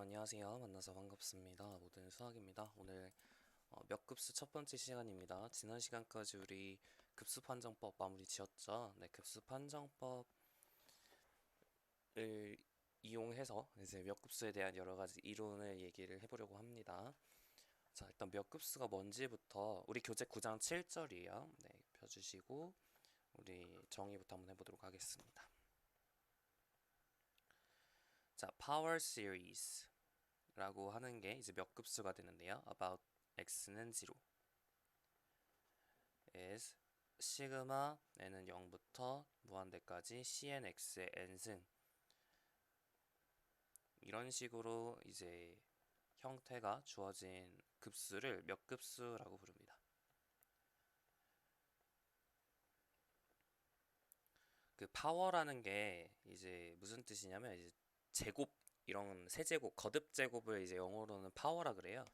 안녕하세요. 만나서 반갑습니다. 모든 수학입니다. 오늘 몇 급수 첫 번째 시간입니다. 지난 시간까지 우리 급수 판정법 마무리 지었죠. 네, 급수 판정법을 이용해서 이제 몇 급수에 대한 여러 가지 이론을 얘기를 해보려고 합니다. 자, 일단 몇 급수가 뭔지부터 우리 교재 9장 7절이에요. 네, 펴주시고 우리 정의부터 한번 해보도록 하겠습니다. 자, power series 라고 하는 게 이제 몇 급수가 되는데요. about x는 0 is 시그마 n은 0부터 무한대까지 cnx의 n승, 이런 식으로 이제 형태가 주어진 급수를 몇 급수라고 부릅니다. 그 파워라는 게 이제 무슨 뜻이냐면 이제 제곱, 이런 세제곱, 거듭 제곱을 이제 영어로는 파워라 그래요.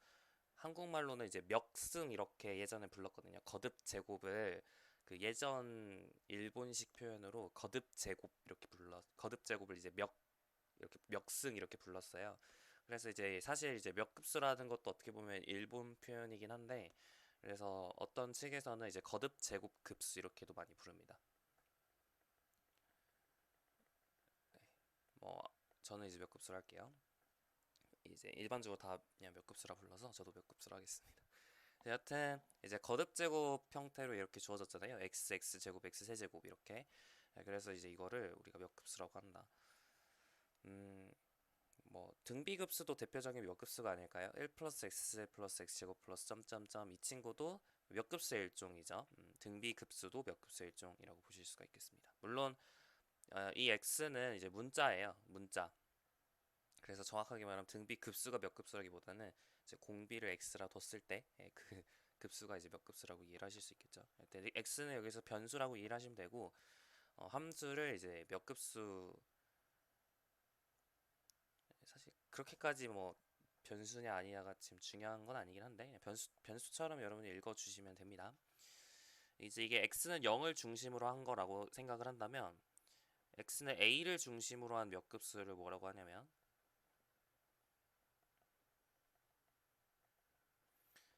한국말로는 이제 멱승 이렇게 예전에 불렀거든요. 거듭 제곱을 그 예전 일본식 표현으로 거듭 제곱 이렇게 거듭 제곱을 이제 이렇게 멱승 이렇게 불렀어요. 그래서 이제 사실 이제 멱급수라는 것도 어떻게 보면 일본 표현이긴 한데, 그래서 어떤 책에서는 이제 거듭 제곱 급수 이렇게도 많이 부릅니다. 뭐 저는 이제 멱급수를 할게요. 이제 일반적으로 다 그냥 멱급수라 불러서 저도 멱급수로 하겠습니다. 여하튼 이제 거듭 제곱 형태로 이렇게 주어졌잖아요. x 제곱 x 세제곱 이렇게. 그래서 이제 이거를 우리가 몇 급수라고 한다. 뭐 등비급수도 대표적인 몇 급수가 아닐까요? 1 플러스 x 플러스 x 제곱 플러스 점점점, 이 친구도 몇 급수의 일종이죠. 등비급수도 몇 급수의 일종이라고 보실 수가 있겠습니다. 물론 이 x는 이제 문자예요. 문자. 그래서 정확하게 말하면 등비 급수가 몇 급수라기보다는 이제 공비를 x라 뒀을 때 그 급수가 이제 몇 급수라고 이해를 하실 수 있겠죠. x는 여기서 변수라고 이해를 하시면 되고, 함수를 이제 몇 급수, 사실 그렇게까지 뭐 변수냐 아니냐가 지금 중요한 건 아니긴 한데 그냥 변수처럼 여러분이 읽어주시면 됩니다. 이제 이게 x는 0을 중심으로 한 거라고 생각을 한다면, x는 a를 중심으로 한 몇 급수를 뭐라고 하냐면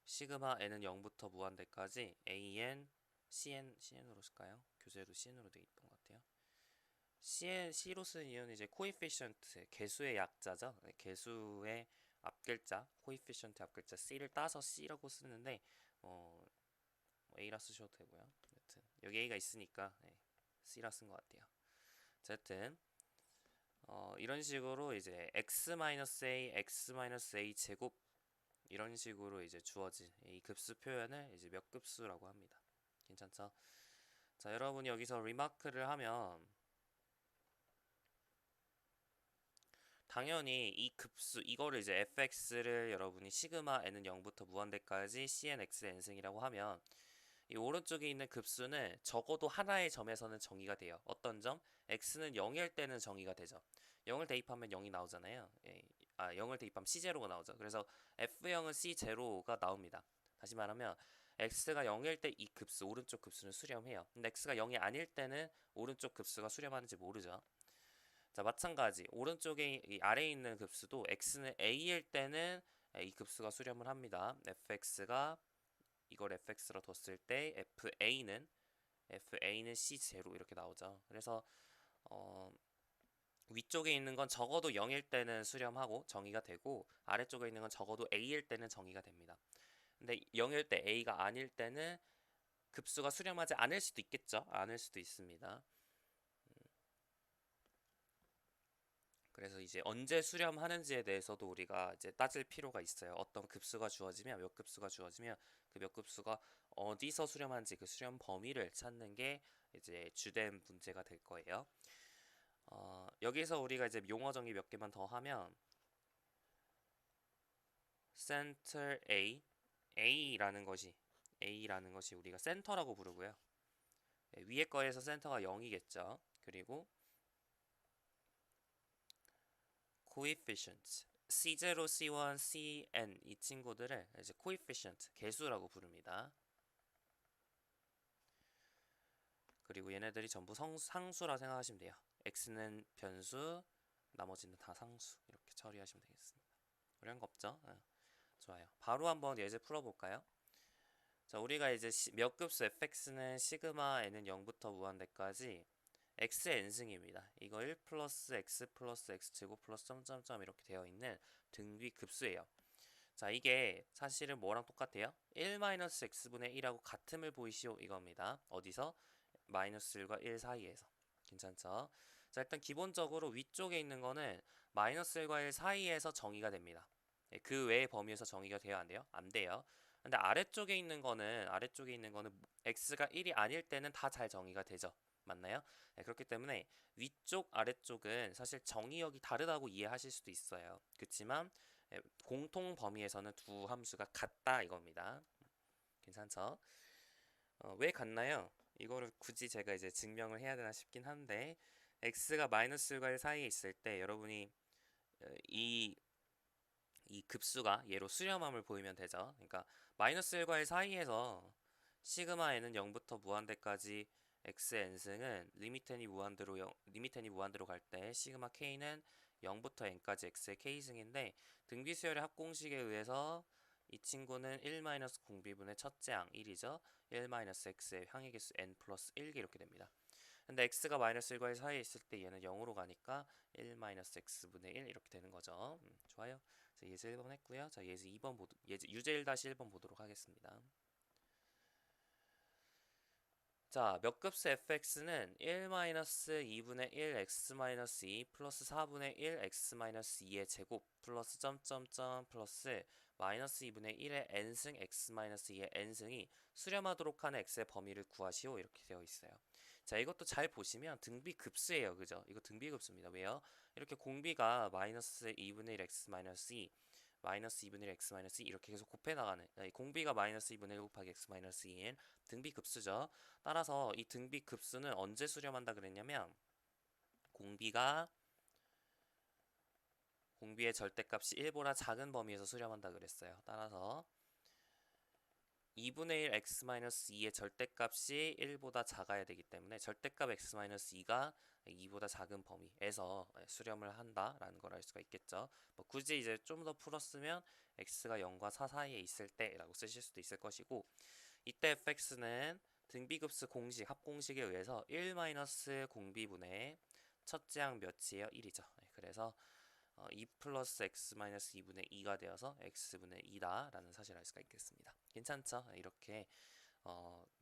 시그마 n은 0부터 무한대까지 an cn으로 쓸까요? 교재로 cn으로 돼 있던 것 같아요. c로 쓰는 이유는 이제 coefficient, 개수의 약자죠. 네, 개수의 앞글자, coefficient 앞글자 c를 따서 c라고 쓰는데 a라 쓰셔도 되고요. 여튼 여기 a가 있으니까 c라 쓴 것 같아요. 어쨌든 이런 식으로 이제 x-a, x-a 제곱, 이런 식으로 이제 주어진 이 급수 표현을 이제 몇 급수라고 합니다. 괜찮죠? 자, 여러분이 여기서 리마크를 하면 당연히 이 급수, 이거를 이제 fx를 여러분이 시그마 n은 0부터 무한대까지 cnx n승이라고 하면 이 오른쪽에 있는 급수는 적어도 하나의 점에서는 정의가 돼요. 어떤 점? x는 0일 때는 정의가 되죠. 0을 대입하면 0이 나오잖아요. 0을 대입하면 c0가 나오죠. 그래서 f0은 c0가 나옵니다. 다시 말하면 x가 0일 때 이 급수, 오른쪽 급수는 수렴해요. 근데 x가 0이 아닐 때는 오른쪽 급수가 수렴하는지 모르죠. 자, 마찬가지 오른쪽에 이 아래에 있는 급수도 x는 a일 때는 이 급수가 수렴을 합니다. fx가 이걸 fx로 뒀을 때 fa는 c0 이렇게 나오죠. 그래서 위쪽에 있는 건 적어도 0일 때는 수렴하고 정의가 되고, 아래쪽에 있는 건 적어도 a일 때는 정의가 됩니다. 근데 0일 때 a가 아닐 때는 급수가 수렴하지 않을 수도 있겠죠. 않을 수도 있습니다. 그래서 이제 언제 수렴하는지에 대해서도 우리가 이제 따질 필요가 있어요. 어떤 급수가 주어지면, 몇 급수가 주어지면 그 몇 급수가 어디서 수렴하는지 그 수렴 범위를 찾는 게 이제 주된 문제가 될 거예요. 여기서 우리가 이제 용어 정의 몇 개만 더 하면 center A라는 것이 우리가 센터라고 부르고요. 위에 거에서 센터가 0이겠죠. 그리고 coefficient C0, C1, Cn, 이 친구들을 이제 coefficient, 개수라고 부릅니다. 그리고 얘네들이 전부 상수라 생각하시면 돼요. x는 변수, 나머지는 다 상수, 이렇게 처리하시면 되겠습니다. 어려운 거 없죠? 좋아요. 바로 한번 예제 풀어볼까요? 자, 우리가 이제 몇 급수 fx는 시그마 n은 0부터 무한대까지 x n승입니다. 이거 1 플러스 x 플러스 x 제곱 플러스 점점점 이렇게 되어 있는 등비 급수예요. 자, 이게 사실은 뭐랑 똑같아요? 1 마이너스 x분의 1하고 같음을 보이시오 이겁니다. 어디서? 마이너스 1과 1 사이에서. 괜찮죠? 자, 일단 기본적으로 위쪽에 있는 거는 마이너스 1과 1 사이에서 정의가 됩니다. 그 외의 범위에서 정의가 돼야 안 돼요? 안 돼요. 근데 아래쪽에 있는 거는 x가 1이 아닐 때는 다 잘 정의가 되죠. 맞나요? 네, 그렇기 때문에 위쪽 아래쪽은 사실 정의역이 다르다고 이해하실 수도 있어요. 그렇지만 공통 범위에서는 두 함수가 같다 이겁니다. 괜찮죠? 왜 같나요? 이거를 굳이 제가 이제 증명을 해야 되나 싶긴 한데 x가 마이너스 1과 1 사이에 있을 때 여러분이 이 급수가 얘로 수렴함을 보이면 되죠. 그러니까 마이너스 1과 1 사이에서 시그마 n은 0부터 무한대까지 x n승은 리미트 n이 무한대로 갈 때 시그마 k는 0부터 n까지 x의 k승인데 등비수열의 합공식에 의해서 이 친구는 1 마이너스 공비분의 첫째 항 1이죠. 1 마이너스 x의 항의 개수 n 플러스 1개 이렇게 됩니다. 근데 x가 마이너스 1과 1 사이에 있을 때 얘는 0으로 가니까 1 마이너스 x분의 1 이렇게 되는 거죠. 좋아요. 자, 예제 1번 했고요. 자, 예제 2번 유제 1-1번 보도록 하겠습니다. 자, 몇 급수 fx는 1-2분의 1 x-2 플러스 4분의 1 x-2의 제곱 플러스 점점점 플러스 마이너스 2분의 1의 n승 x-2의 n승이 수렴하도록 하는 x의 범위를 구하시오 이렇게 되어 있어요. 자, 이것도 잘 보시면 등비 급수예요. 그죠? 이거 등비 급수입니다. 왜요? 이렇게 공비가 마이너스 2분의 1 x-2 마이너스 2분의 1 x-2 이렇게 계속 곱해 나가는 공비가 마이너스 2분의 1 곱하기 x-2인 등비 급수죠. 따라서 이 등비 급수는 언제 수렴한다 그랬냐면 공비의 절대값이 1보다 작은 범위에서 수렴한다 그랬어요. 따라서 2분의 1 x-2의 절대값이 1보다 작아야 되기 때문에 절대값 x-2가 2보다 작은 범위에서 수렴을 한다라는 걸 알 수가 있겠죠. 뭐 굳이 이제 좀 더 풀었으면 x가 0과 4 사이에 있을 때라고 쓰실 수도 있을 것이고 이때 fx는 등비급수 공식 합공식에 의해서 1 마이너스 공비분의 첫째 항 몇이에요? 1이죠. 그래서 2 플러스 x 마이너스 2분의 2가 되어서 x분의 2다 라는 사실을 알 수가 있겠습니다. 괜찮죠? 이렇게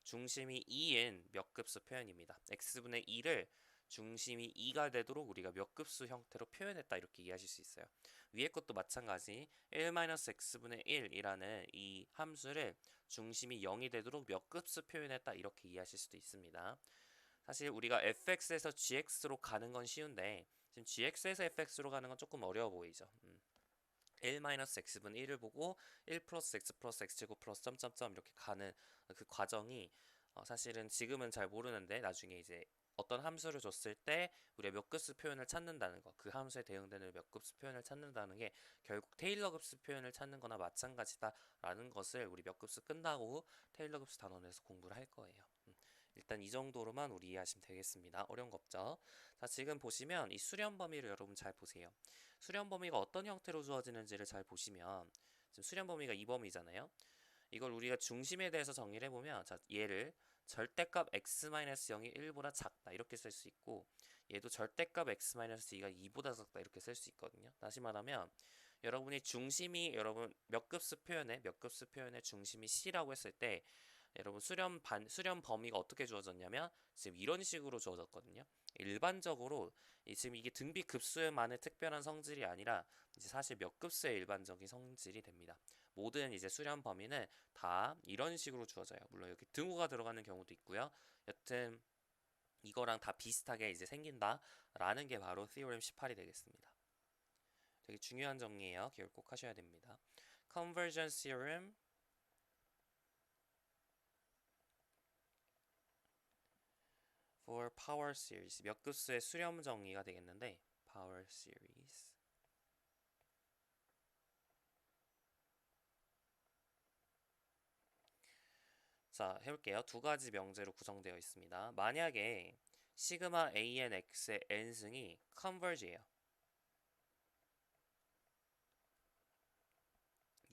중심이 2인 몇 급수 표현입니다. x분의 2를 중심이 2가 되도록 우리가 몇 급수 형태로 표현했다 이렇게 이해하실 수 있어요. 위에 것도 마찬가지 1-x분의 1이라는 이 함수를 중심이 0이 되도록 몇 급수 표현했다 이렇게 이해하실 수도 있습니다. 사실 우리가 fx에서 gx로 가는 건 쉬운데 지금 gx에서 fx로 가는 건 조금 어려워 보이죠. 1-x분의 1을 보고 1 플러스 x 플러스 x제곱 플러스 점점점 이렇게 가는 그 과정이 사실은 지금은 잘 모르는데 나중에 이제 어떤 함수를 줬을 때 우리가 몇 급수 표현을 찾는다는 거, 그 함수에 대응되는 몇 급수 표현을 찾는다는 게 결국 테일러 급수 표현을 찾는 거나 마찬가지다라는 것을 우리 몇 급수 끝나고 테일러 급수 단원에서 공부를 할 거예요. 일단 이 정도로만 우리 이해하시면 되겠습니다. 어려운 거 없죠? 자, 지금 보시면 이 수렴 범위를 여러분 잘 보세요. 수렴 범위가 어떤 형태로 주어지는지를 잘 보시면 지금 수렴 범위가 이 범위잖아요. 이걸 우리가 중심에 대해서 정의를 해보면 자, 얘를 절대값 x-0이 1보다 작다 이렇게 쓸 수 있고 얘도 절대값 x-2가 2보다 작다 이렇게 쓸 수 있거든요. 다시 말하면 여러분이 중심이 몇 급수 표현의 중심이 c라고 했을 때 여러분 수렴 범위가 어떻게 주어졌냐면 지금 이런 식으로 주어졌거든요. 일반적으로 지금 이게 등비 급수만의 특별한 성질이 아니라 이제 사실 몇 급수의 일반적인 성질이 됩니다. 모든 이제 수렴 범위는 다 이런 식으로 주어져요. 물론 여기 등호가 들어가는 경우도 있고요. 여튼 이거랑 다 비슷하게 이제 생긴다라는 게 바로 theorem 18이 되겠습니다. 되게 중요한 정리예요. 기억 꼭 하셔야 됩니다. Convergence theorem for power series 몇 급수의 수렴 정의가 되겠는데 power series 자, 해볼게요. 두 가지 명제로 구성되어 있습니다. 만약에 시그마 ANX의 n승이 converge예요.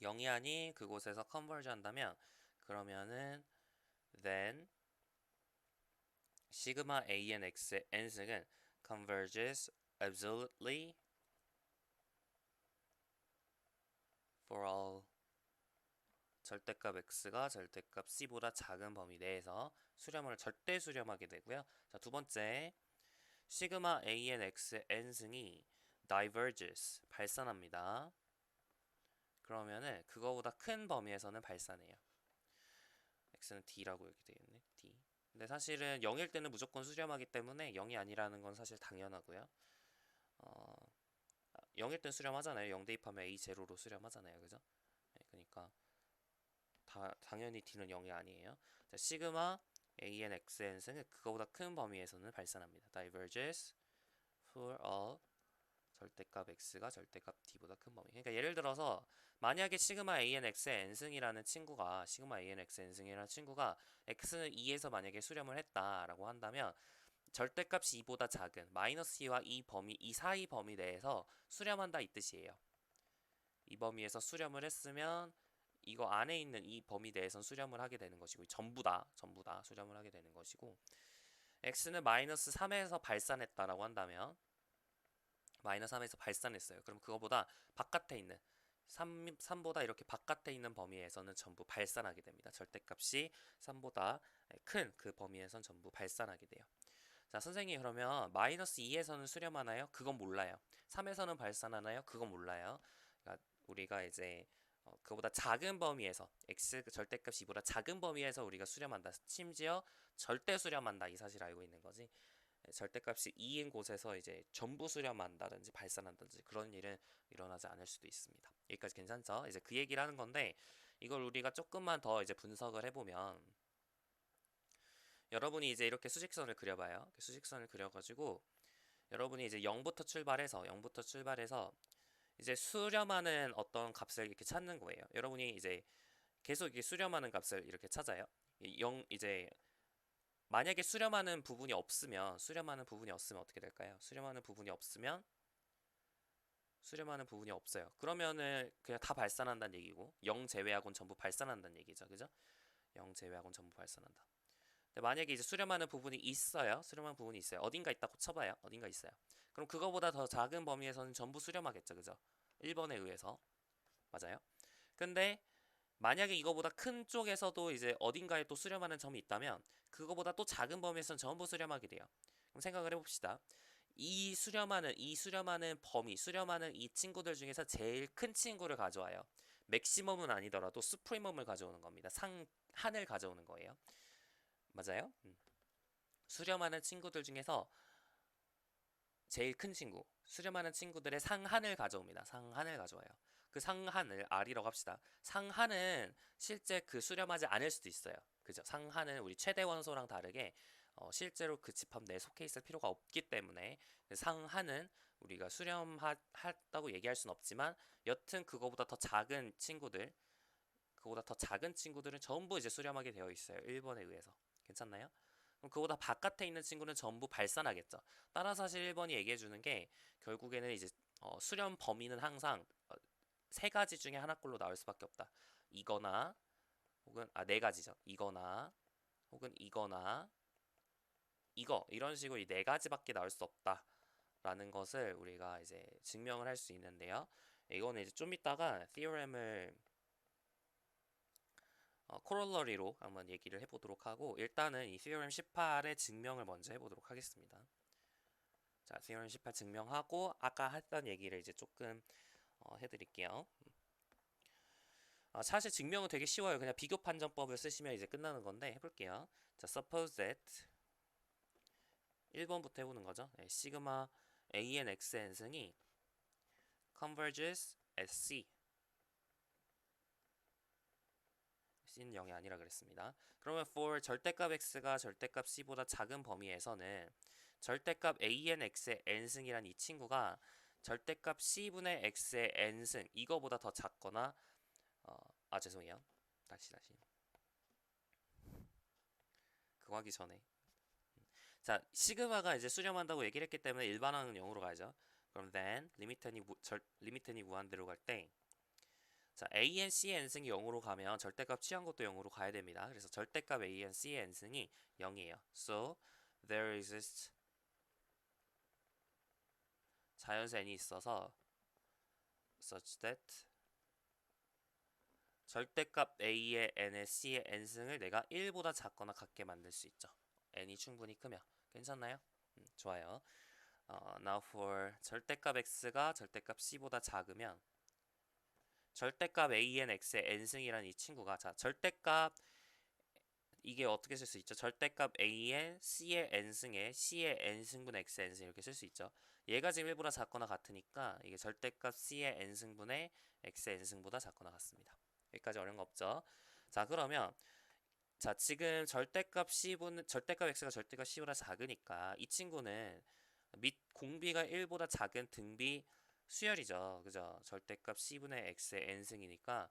0이 아닌 그곳에서 컨버지 한다면 그러면은 then 시그마 AN X의 n승은 converges absolutely for all 절대값 x가 절대값 c보다 작은 범위 내에서 수렴을 절대 수렴하게 되고요. 자, 두 번째 시그마 AN X의 n승이 diverges 발산합니다. 그러면은 그거보다 큰 범위에서는 발산해요. x는 d라고 이렇게 되겠네. d. 근데 사실은 0일 때는 무조건 수렴하기 때문에 0이 아니라는 건 사실 당연하고요. 0일 땐 수렴하잖아요. 0 대입하면 a 제로로 수렴하잖아요. 그죠? 네, 그러니까 당연히 d는 0이 아니에요. 자, 시그마 AN XN승은 그거보다 큰 범위에서는 발산합니다. diverges for all 절대값 x가 절대값 d보다 큰 범위. 그러니까 예를 들어서 만약에 시그마 AN X의 n승이라는 친구가 시그마 AN X n승이라는 친구가 x는 2에서 만약에 수렴을 했다라고 한다면 절대값이 2보다 작은 마이너스 2와 이 범위 이 사이 범위 내에서 수렴한다 이 뜻이에요. 이 범위에서 수렴을 했으면 이거 안에 있는 이 범위 내에선 수렴을 하게 되는 것이고 전부 다 수렴을 하게 되는 것이고 x는 마이너스 3에서 발산했다라고 한다면 마이너스 3에서 발산했어요. 그럼 그거보다 바깥에 있는 3보다 이렇게 바깥에 있는 범위에서는 전부 발산하게 됩니다. 절대값이 3보다 큰 그 범위에선 전부 발산하게 돼요. 자, 선생님 그러면 마이너스 2에서는 수렴하나요? 그건 몰라요. 3에서는 발산하나요? 그건 몰라요. 그러니까 우리가 이제 그보다 작은 범위에서 x 절대값이 보다 작은 범위에서 우리가 수렴한다. 심지어 절대 수렴한다 이 사실 알고 있는 거지. 절대값이 2인 곳에서 이제 전부 수렴한다든지 발산한다든지 그런 일은 일어나지 않을 수도 있습니다. 여기까지 괜찮죠? 이제 그 얘기를 하는 건데 이걸 우리가 조금만 더 이제 분석을 해보면 여러분이 이제 이렇게 수직선을 그려봐요. 수직선을 그려가지고 여러분이 이제 0부터 출발해서 이제 수렴하는 어떤 값을 이렇게 찾는 거예요. 여러분이 이제 계속 이렇게 수렴하는 값을 이렇게 찾아요. 0 이제 만약에 수렴하는 부분이 없으면 어떻게 될까요? 수렴하는 부분이 없어요. 그러면은 그냥 다 발산한다는 얘기고 0 제외하고는 전부 발산한다는 얘기죠. 그죠? 0 제외하고는 전부 발산한다. 근데 만약에 이제 수렴하는 부분이 있어요. 어딘가 있다고 쳐봐요. 어딘가 있어요. 그럼 그거보다 더 작은 범위에서는 전부 수렴하겠죠. 그죠? 1번에 의해서. 맞아요. 근데 만약에 이거보다 큰 쪽에서도 이제 어딘가에 또 수렴하는 점이 있다면 그거보다 또 작은 범위에서는 전부 수렴하게 돼요. 그럼 생각을 해봅시다. 이 수렴하는 범위, 수렴하는 이 친구들 중에서 제일 큰 친구를 가져와요. 맥시멈은 아니더라도 수프리멈을 가져오는 겁니다. 상한을 가져오는 거예요. 맞아요? 수렴하는 친구들 중에서 제일 큰 친구, 수렴하는 친구들의 상한을 가져옵니다. 상한을 가져와요. 그 상한을 R이라고 합시다. 상한은 실제 그 수렴하지 않을 수도 있어요. 그죠? 상한은 우리 최대 원소랑 다르게 실제로 그 집합 내에 속해 있을 필요가 없기 때문에 상한은 우리가 수렴했다고 얘기할 수는 없지만 여튼 그거보다 더 작은 친구들은 전부 이제 수렴하게 되어 있어요. 1번에 의해서. 괜찮나요? 그럼 그보다 바깥에 있는 친구는 전부 발산하겠죠. 따라서 사실 1번이 얘기해주는 게 결국에는 이제 수렴 범위는 항상 세 가지 중에 하나꼴로 나올 수밖에 없다. 이거나 혹은 네 가지죠. 이거나 혹은 이거나 이거 이런 식으로 이 네 가지밖에 나올 수 없다라는 것을 우리가 이제 증명을 할 수 있는데요. 이거는 이제 좀 이따가 theorem을 코롤러리로 한번 얘기를 해보도록 하고 일단은 이 theorem 18의 증명을 먼저 해보도록 하겠습니다. 자, theorem 18 증명하고 아까 했던 얘기를 이제 조금 해드릴게요. 사실 증명은 되게 쉬워요. 그냥 비교 판정법을 쓰시면 이제 끝나는 건데 해볼게요. 자, suppose that 1번부터 해보는 거죠. 네, 시그마 AN XN승이 converges at C. C는 0이 아니라 그랬습니다. 그러면 for 절대값 X가 절대값 C보다 작은 범위에서는 절대값 ANX의 N승이란 이 친구가 절대값 C분의 X의 N승 이거보다 더 작거나 죄송해요. 다시 그거 하기 전에 자 시그마가 이제 수렴한다고 얘기를 했기 때문에 일반항은 0으로 가죠. 그럼 then 리미트 n이 무한대로 갈 때 자, a n, c의 n승이 0으로 가면 절대값 취한 것도 0으로 가야 됩니다. 그래서 절대값 a n, c의 n승이 0이에요. So, there exists 자연수 n이 있어서 such that 절대값 a의 n의 c의 n승을 내가 1보다 작거나 같게 만들 수 있죠. n이 충분히 크면. 괜찮나요? 좋아요. Now for 절대값 x가 절대값 c보다 작으면 절대값 an x의 n승이라는 이 친구가 자 절대값 이게 어떻게 쓸 수 있죠? 절대값 an c의 n승에 c의 n승분의 x의 n승 이렇게 쓸 수 있죠. 얘가 지금 1보다 작거나 같으니까 이게 절대값 c의 n승분의 x의 n승보다 작거나 같습니다. 여기까지 어려운 거 없죠? 자 그러면 자 지금 절대값 x가 절대값 c보다 작으니까 이 친구는 밑 공비가 1보다 작은 등비 수열이죠. 그죠? 절대값 c분의 x의 n승이니까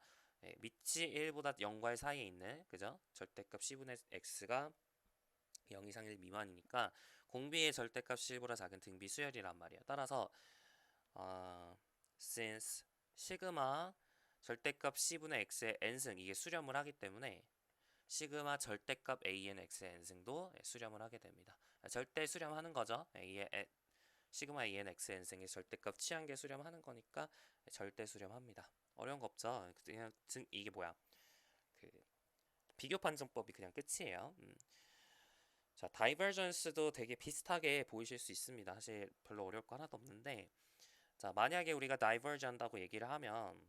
밑이 1보다 0과 1 사이에 있는 그죠? 절대값 c분의 x가 0 이상 1 미만이니까 공비의 절대값 c보다 작은 등비 수열이란 말이에요. 따라서 since 시그마 절대값 c분의 x의 n승 이게 수렴을 하기 때문에 시그마 절대값 an x의 n승도 수렴을 하게 됩니다. 절대 수렴하는 거죠. 시그마 an x의 n승의 절대값 취한 게 수렴하는 거니까 절대 수렴합니다. 어려운 거 없죠. 그냥 이게 뭐야? 그 비교 판정법이 그냥 끝이에요. 자, 다이버전스도 되게 비슷하게 보이실 수 있습니다. 사실 별로 어려울 거 하나도 없는데 자, 만약에 우리가 다이버전 한다고 얘기를 하면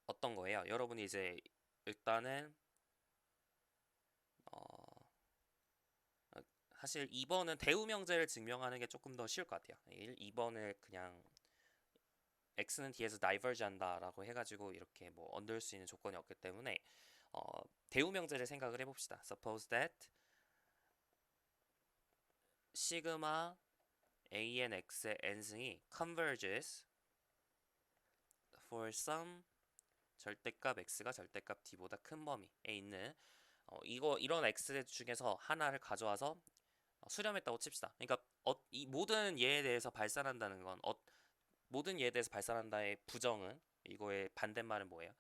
어떤 거예요? 여러분이 이제 일단은 사실 2번은 대우명제를 증명하는 게 조금 더 쉬울 것 같아요. 2번을 그냥 x는 뒤에서 다이버지 한다라고 해가지고 이렇게 뭐 얻을 수 있는 조건이 없기 때문에 대우명제를 생각을 해봅시다. Suppose that 시그마 an x의 n승이 converges for some 절대값 x가 절대값 d보다 큰 범위에 있는 이런 x 중에서 하나를 가져와서 수렴했다고 칩시다. 그러니까 이 모든 예에 대해서 발산한다는 건 모든 예에 대해서 발산한다의 부정은 이거의 반대말은 뭐예요?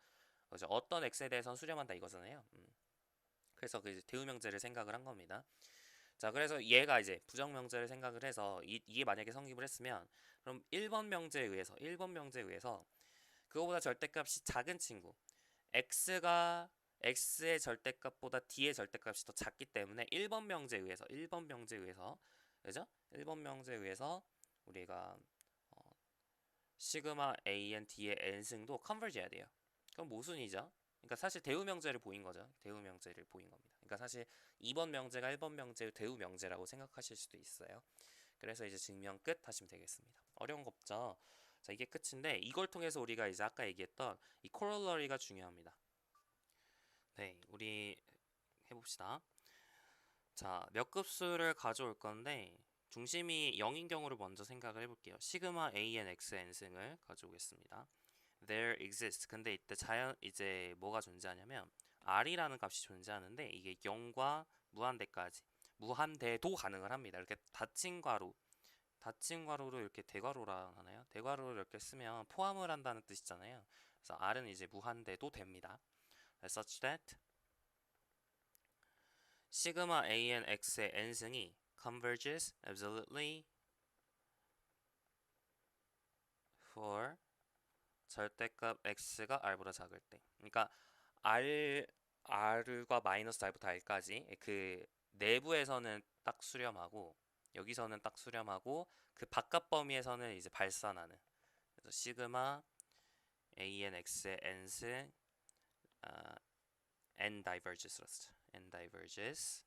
그죠? 어떤 x에 대해서는 수렴한다 이거잖아요. 그래서 그 대우명제를 생각을 한 겁니다. 자, 그래서 얘가 이제 부정명제를 생각을 해서 이게 만약에 성립을 했으면 그럼 1번 명제에 의해서 그거보다 절대값이 작은 친구 x가 x의 절대값보다 d의 절대값이 더 작기 때문에 1번 명제에 의해서 그죠? 1번 명제에 의해서 우리가 시그마 an d의 n승도 컨버지 해야 돼요. 그럼 모순이죠. 그러니까 사실 대우명제를 보인 거죠. 대우명제를 보인 겁니다. 그러니까 사실 2번 명제가 1번 명제의 대우명제라고 생각하실 수도 있어요. 그래서 이제 증명 끝 하시면 되겠습니다. 어려운 거 없죠. 자, 이게 끝인데 이걸 통해서 우리가 이제 아까 얘기했던 이 코롤러리가 중요합니다. 네, 우리 해봅시다. 자, 몇 급수를 가져올 건데 중심이 0인 경우를 먼저 생각을 해볼게요. 시그마 an x n승을 가져오겠습니다. There exists. 근데 이때 이제 뭐가 존재하냐면 r이라는 값이 존재하는데 이게 0과 무한대도 가능을 합니다. 이렇게 닫힌 괄호로 이렇게 대괄호라 하나요? 대괄호를 이렇게 쓰면 포함을 한다는 뜻이잖아요. 그래서 r은 이제 무한대도 됩니다. Such that 시그마 an x의 n승이 converges absolutely for 절대값 x가 r보다 작을 때. 그러니까 r과 마이너스 r부터 r까지 그 내부에서는 딱 수렴하고 여기서는 딱 수렴하고 그 바깥 범위에서는 이제 발산하는. 그래서 시그마 an x의 n승 n diverges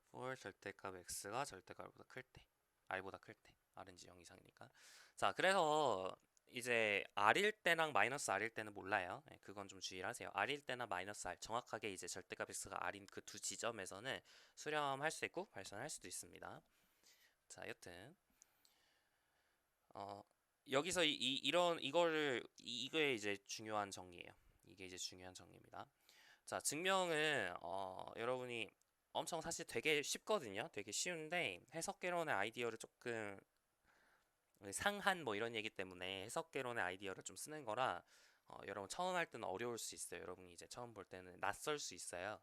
for 절대값 x가 절대값보다 클 때, r보다 클 때, r은 0 이상이니까. 자, 그래서 이제 r일 때랑 마이너스 r일 때는 몰라요. 네, 그건 좀 주의를 하세요. r일 때나 마이너스 r 정확하게 이제 절대값 x가 r인 그 두 지점에서는 수렴할 수 있고 발산할 수도 있습니다. 자, 여튼 여기서 이거에 이제 중요한 정리예요. 이게 이제 중요한 정리입니다. 자, 증명은 여러분이 엄청 사실 되게 쉽거든요. 되게 쉬운데 해석개론의 아이디어를 조금 상한 뭐 이런 얘기 때문에 해석개론의 아이디어를 좀 쓰는 거라 여러분 처음 할 때는 어려울 수 있어요. 여러분이 이제 처음 볼 때는 낯설 수 있어요.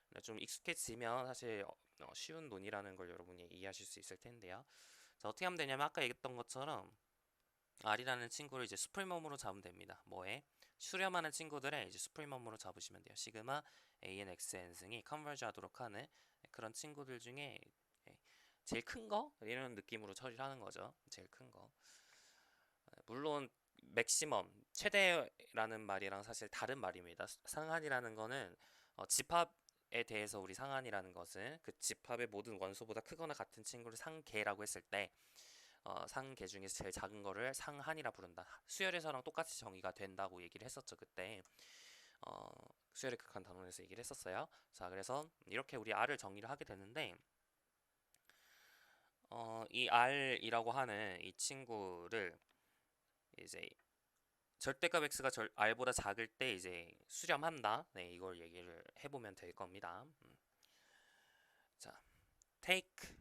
근데 좀 익숙해지면 사실 쉬운 논이라는 걸 여러분이 이해하실 수 있을 텐데요. 자, 어떻게 하면 되냐면 아까 얘기했던 것처럼 R이라는 친구를 이제 수프리멈으로 잡으면 됩니다. 뭐에? 수렴하는 친구들의 이제 수프리멈으로 잡으시면 돼요. 시그마 AN, XN 승이 컨버지 하도록 하는 그런 친구들 중에 예, 제일 큰 거? 이런 느낌으로 처리를 하는 거죠. 제일 큰 거. 물론 맥시멈, 최대라는 말이랑 사실 다른 말입니다. 상한이라는 거는 집합에 대해서 우리 상한이라는 것은 그 집합의 모든 원소보다 크거나 같은 친구를 상계라고 했을 때 상계 중에서 제일 작은 거를 상한이라 부른다. 수열에서랑 똑같이 정의가 된다고 얘기를 했었죠, 그때. 어, 수열의 극한 단원에서 얘기를 했었어요. 자, 그래서 이렇게 우리 R을 정의를 하게 되는데, 이 R이라고 하는 이 친구를 이제 절대값 x가 r보다 작을 때 이제 수렴한다. 네, 이걸 얘기를 해보면 될 겁니다. 자, take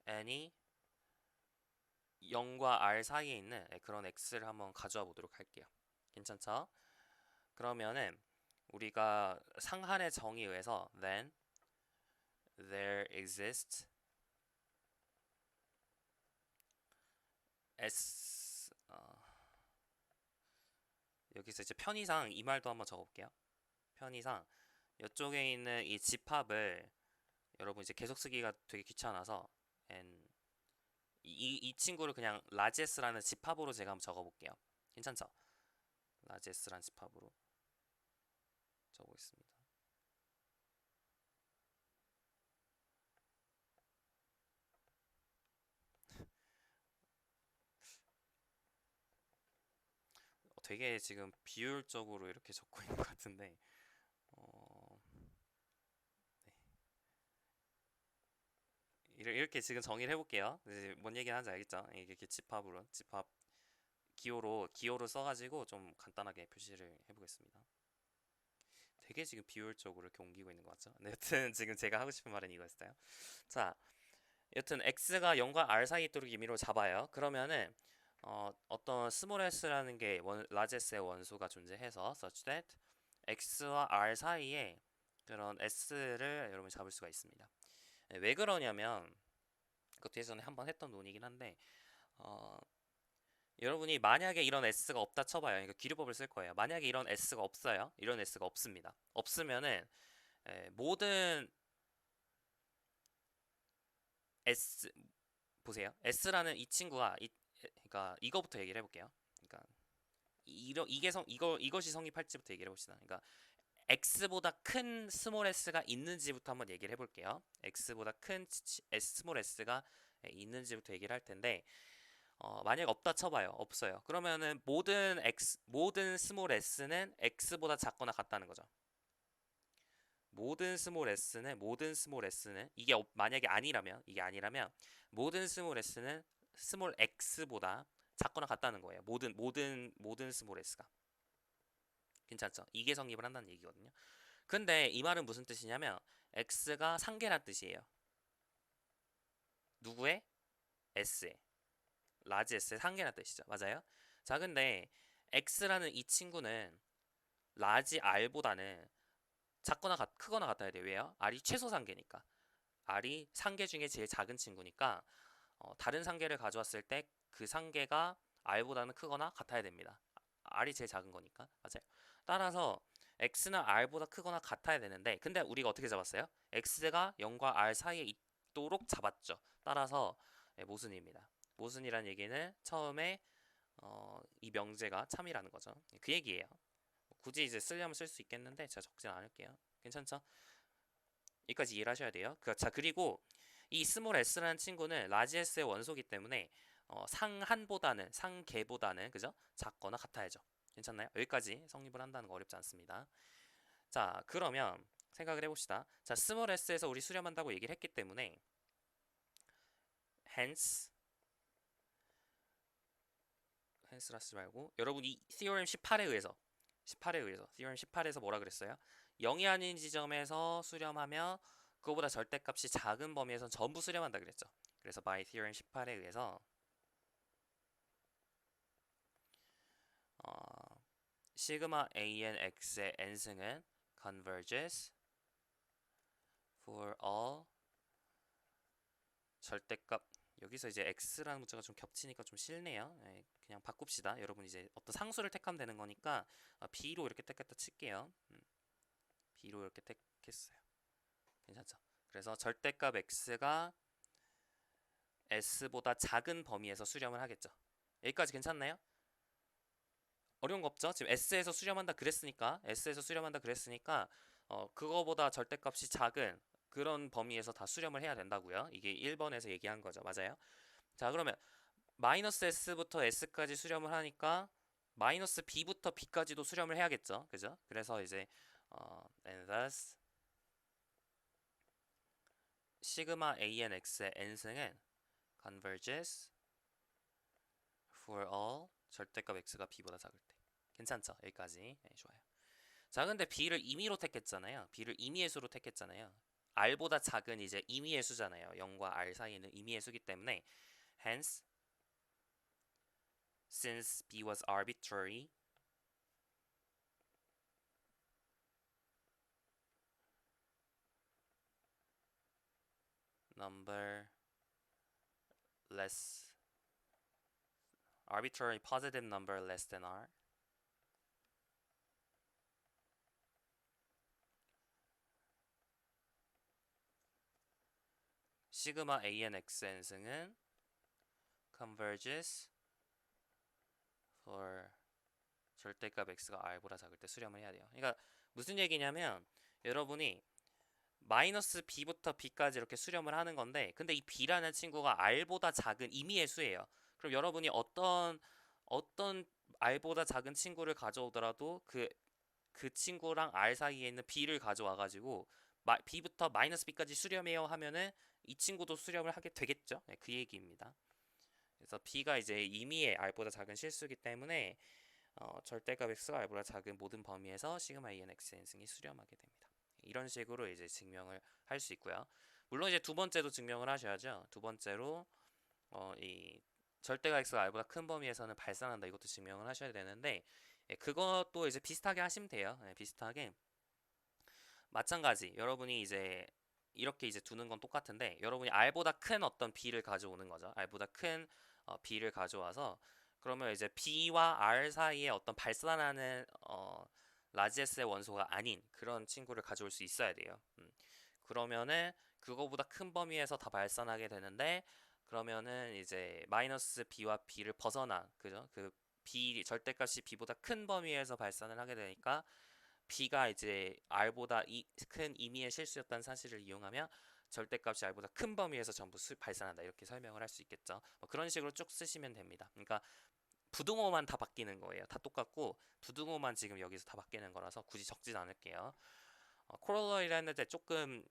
n이 0과 r 사이에 있는 그런 x를 한번 가져와 보도록 할게요. 괜찮죠? 그러면은 우리가 상한의 정의에 의해서 then there exists s 여기서 이제 편의상 이 말도 한번 적어볼게요. 편의상 이쪽에 있는 이 집합을 여러분 이제 계속 쓰기가 되게 귀찮아서 n 이 친구를 그냥 라지스라는 집합으로 제가 한번 적어볼게요. 괜찮죠? 라지스라는 집합으로 적어보겠습니다. 되게 지금 비율적으로 이렇게 적고 있는 것 같은데 이렇게 지금 정의를 해볼게요. 이제 뭔 얘기 하는지 알겠죠? 이렇게 집합으로 집합 기호로 써가지고 좀 간단하게 표시를 해보겠습니다. 되게 지금 비효율적으로 이렇게 옮기고 있는 것 같죠? 네, 여튼 지금 제가 하고 싶은 말은 이거였어요. 자, 여튼 x가 0과 r 사이 있도록 임의로 잡아요. 그러면은 어떤 스몰 s라는 게 large s의 원소가 존재해서 such that x와 r 사이에 그런 s를 여러분이 잡을 수가 있습니다. 네, 왜 그러냐면 그것도 예전에 한번 했던 논이긴 한데 어, 여러분이 만약에 이런 s가 없다 쳐봐요. 그러니까 기류법을 쓸 거예요. 만약에 이런 s가 없어요. 이런 s가 없습니다. 없으면은 모든 s 보세요. s라는 이 친구가 그러니까 이거부터 얘기를 해볼게요. 그러니까 이것이 성립할지부터 얘기를 해봅시다. 그러니까 x보다 큰 스몰 s가 있는지부터 한번 얘기를 해볼게요. x보다 큰 스몰 s가 있는지부터 얘기를 할 텐데 만약 없다 쳐봐요. 없어요. 그러면은 모든 스몰 s는 x보다 작거나 같다는 거죠. 모든 스몰 s는 만약에 이게 아니라면 모든 스몰 s는 스몰 x보다 작거나 같다는 거예요. 모든 스몰 s가. 괜찮죠? 이게 성립을 한다는 얘기거든요. 근데 이 말은 무슨 뜻이냐면 x가 상계란 뜻이에요. 누구의? s의. 라지 s의 상계란 뜻이죠. 맞아요? 자, 근데 x라는 이 친구는 라지 r보다는 크거나 같아야 돼요. 왜요? r이 최소 상계니까. r이 상계 중에 제일 작은 친구니까 다른 상계를 가져왔을 때 그 상계가 r보다는 크거나 같아야 됩니다. r이 제일 작은 거니까. 맞아요. 따라서 x는 r보다 크거나 같아야 되는데 근데 우리가 어떻게 잡았어요? x가 0과 r 사이에 있도록 잡았죠. 따라서 모순입니다. 모순이란 얘기는 처음에 이 명제가 참이라는 거죠. 그 얘기예요. 굳이 이제 쓰려면 쓸 수 있겠는데 제가 적진 않을게요. 괜찮죠? 여기까지 이해를 하셔야 돼요. 자, 그리고 이 스몰 s라는 친구는 라지 s의 원소기 때문에 상계보다는 그죠? 작거나 같아야죠. 괜찮나요? 여기까지 성립을 한다는 거 어렵지 않습니다. 자, 그러면 생각을 해봅시다. 자, 스몰 s에서 우리 수렴한다고 얘기를 했기 때문에 hence라 쓰지 말고 여러분 이 theorem 18에 의해서 theorem 18에서 뭐라 그랬어요? 0이 아닌 지점에서 수렴하며 그거보다 절대값이 작은 범위에선 전부 수렴한다 그랬죠. 그래서 by theorem 18에 의해서 시그마 an x의 n승은 converges for all 절대값. 여기서 이제 x라는 문자가 좀 겹치니까 좀 싫네요. 네, 그냥 바꿉시다. 여러분 이제 어떤 상수를 택하면 되는 거니까 b로 이렇게 택했다 칠게요. b로 이렇게 택했어요. 괜찮죠? 그래서 절대값 x가 s보다 작은 범위에서 수렴을 하겠죠. 여기까지 괜찮나요? 어려운 거 없죠? 지금 S에서 수렴한다 그랬으니까 그거보다 절대값이 작은 그런 범위에서 다 수렴을 해야 된다고요. 이게 1번에서 얘기한 거죠. 맞아요? 자, 그러면 마이너스 S부터 S까지 수렴을 하니까 마이너스 B부터 B까지도 수렴을 해야겠죠. 그죠? 그래서 이제 and thus 시그마 AN X의 N승은 converges for all 절대값 X가 B보다 작을 때. 괜찮죠? 여기까지. 네, 좋아요. 자, 근데 B를 임의로 택했잖아요. B를 임의의 수로 택했잖아요. R보다 작은 이제 임의의 수잖아요. 0과 R 사이에는 임의의 수기 때문에 hence since B was arbitrary number less arbitrary positive number less than R 시그마 AN XN승은 converges for 절대값 X가 R보다 작을 때 수렴을 해야 돼요. 그러니까 무슨 얘기냐면 여러분이 마이너스 B부터 B까지 이렇게 수렴을 하는 건데 근데 이 B라는 친구가 R보다 작은 임의의 수예요. 그럼 여러분이 어떤 R보다 작은 친구를 가져오더라도 그 친구랑 R 사이에 있는 B를 가져와 가지고 B부터 마이너스 B까지 수렴해요 하면은 이 친구도 수렴을 하게 되겠죠. 네, 그 얘기입니다. 그래서 B가 이제 임의의 R보다 작은 실수이기 때문에 절대값 X가 R보다 작은 모든 범위에서 시그마 EN XN승이 수렴하게 됩니다. 이런 식으로 이제 증명을 할 수 있고요. 물론 이제 두 번째도 증명을 하셔야죠. 두 번째로 이 절대값 X가 R보다 큰 범위에서는 발산한다. 이것도 증명을 하셔야 되는데 그것도 이제 비슷하게 하시면 돼요. 비슷하게 마찬가지. 여러분이 이제 이렇게 이제 두는 건 똑같은데 여러분이 R보다 큰 어떤 B를 가져오는 거죠. R보다 큰 B를 가져와서 그러면 이제 B와 R 사이에 어떤 발산하는 라지 S의 원소가 아닌 그런 친구를 가져올 수 있어야 돼요. 그러면은 그거보다 큰 범위에서 다 발산하게 되는데 그러면은 이제 마이너스 B와 B를 벗어난 그죠? 그 B 절대값이 B보다 큰 범위에서 발산을 하게 되니까 B가 이제 R보다 큰 임의의 실수였다는 사실을 이용하며 절대값이 R보다 큰 범위에서 전부 발산한다 이렇게 설명을 할 수 있겠죠. 그런 식으로 쭉 쓰시면 됩니다. 그러니까 부등호만 다 바뀌는 거예요. 다 똑같고 부등호만 지금 여기서 다 바뀌는 거라서 굳이 적진 않을게요. 코롤러리를 했는데 조금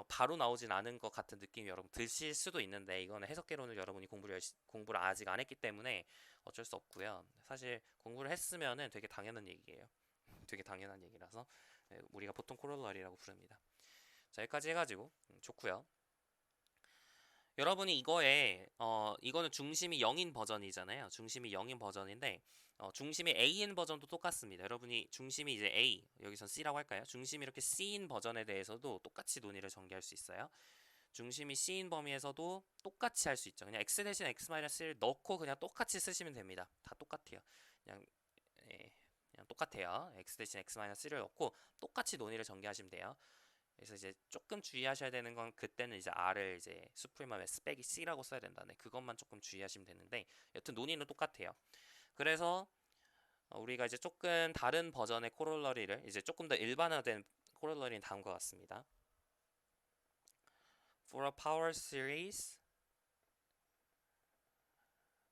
바로 나오진 않은 것 같은 느낌이 여러분 드실 수도 있는데 이거는 해석개론을 여러분이 공부를 아직 안 했기 때문에 어쩔 수 없고요. 사실 공부를 했으면은 되게 당연한 얘기예요. 되게 당연한 얘기라서 우리가 보통 코롤러리라고 부릅니다. 자, 여기까지 해가지고 좋고요. 여러분이 이거는 중심이 0인 버전이잖아요. 중심이 0인 버전인데 중심이 A인 버전도 똑같습니다. 여러분이 중심이 이제 A, 여기선 C라고 할까요? 중심이 이렇게 C인 버전에 대해서도 똑같이 논의를 전개할 수 있어요. 중심이 C인 범위에서도 똑같이 할 수 있죠. 그냥 X 대신 X-1을 넣고 그냥 똑같이 쓰시면 됩니다. 다 똑같아요. 그냥, 예, 그냥 똑같아요. X 대신 X-1을 넣고 똑같이 논의를 전개하시면 돼요. 그래서 이제 조금 주의하셔야 되는 건 그때는 이제 R을 이제 수프리마 매스 빼기 C라고 써야 된다네. 그것만 조금 주의하시면 되는데 여튼 논의는 똑같아요. 그래서 우리가 이제 조금 다른 버전의 코롤러리를 이제 조금 더 일반화된 코롤러리는 다음과 같습니다. For a power series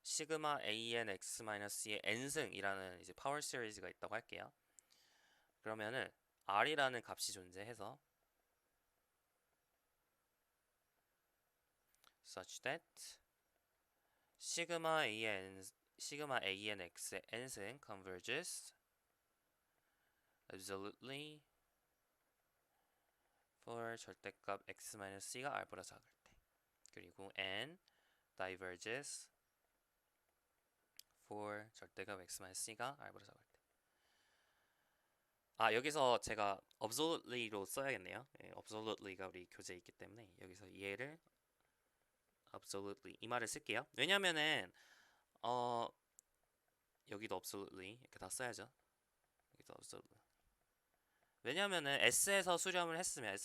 시그마 AN X-C의 n승이라는 이제 파워 시리즈가 있다고 할게요. 그러면은 R이라는 값이 존재해서 such that 시그마 AN X의 n승 converges absolutely for 절대값 x-c가 r보다 작을 때. 그리고 and diverges for 절대값 x-c가 r보다 작을 때. 여기서 제가 absolutely로 써야겠네요. 예, absolutely가 우리 교재에 있기 때문에 여기서 얘를 absolutely 이 말을 쓸게요. 왜냐면은 여기도 absolutely 이렇게 다 써야죠. 여기도 absolutely. 왜냐면은 S에서 수렴을 했으면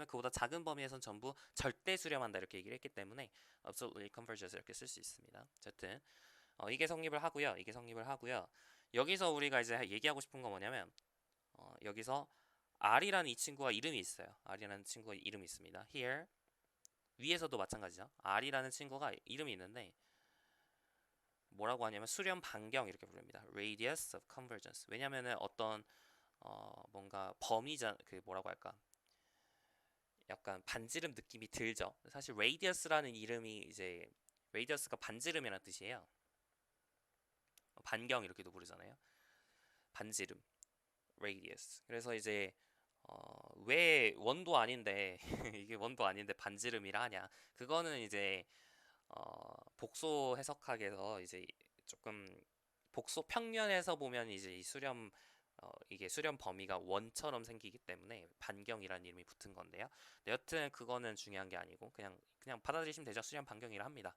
그보다 작은 범위에선 전부 절대 수렴한다 이렇게 얘기를 했기 때문에 absolutely converges 이렇게 쓸 수 있습니다. 어쨌든 이게 성립을 하고요. 여기서 우리가 이제 얘기하고 싶은 건 뭐냐면 여기서 R이라는 이 친구가 이름이 있어요. R이라는 친구가 이름이 있습니다. Here 위에서도 마찬가지죠. R이라는 친구가 이름이 있는데 뭐라고 하냐면 수렴 반경 이렇게 부릅니다. Radius of convergence. 왜냐면은 어떤 뭔가 범위자 그 뭐라고 할까? 약간 반지름 느낌이 들죠. 사실 radius라는 이름이 이제 radius가 반지름이라는 뜻이에요. 반경 이렇게도 부르잖아요. 반지름, radius. 그래서 이제 왜 원도 아닌데 이게 원도 아닌데 반지름이라 하냐? 그거는 이제 복소 해석학에서 이제 조금 복소 평면에서 보면 이제 이 수렴 이게 수렴 범위가 원처럼 생기기 때문에 반경이라는 이름이 붙은 건데요. 네, 여튼 그거는 중요한 게 아니고 그냥 받아들이시면 되죠. 수렴 반경이라 합니다.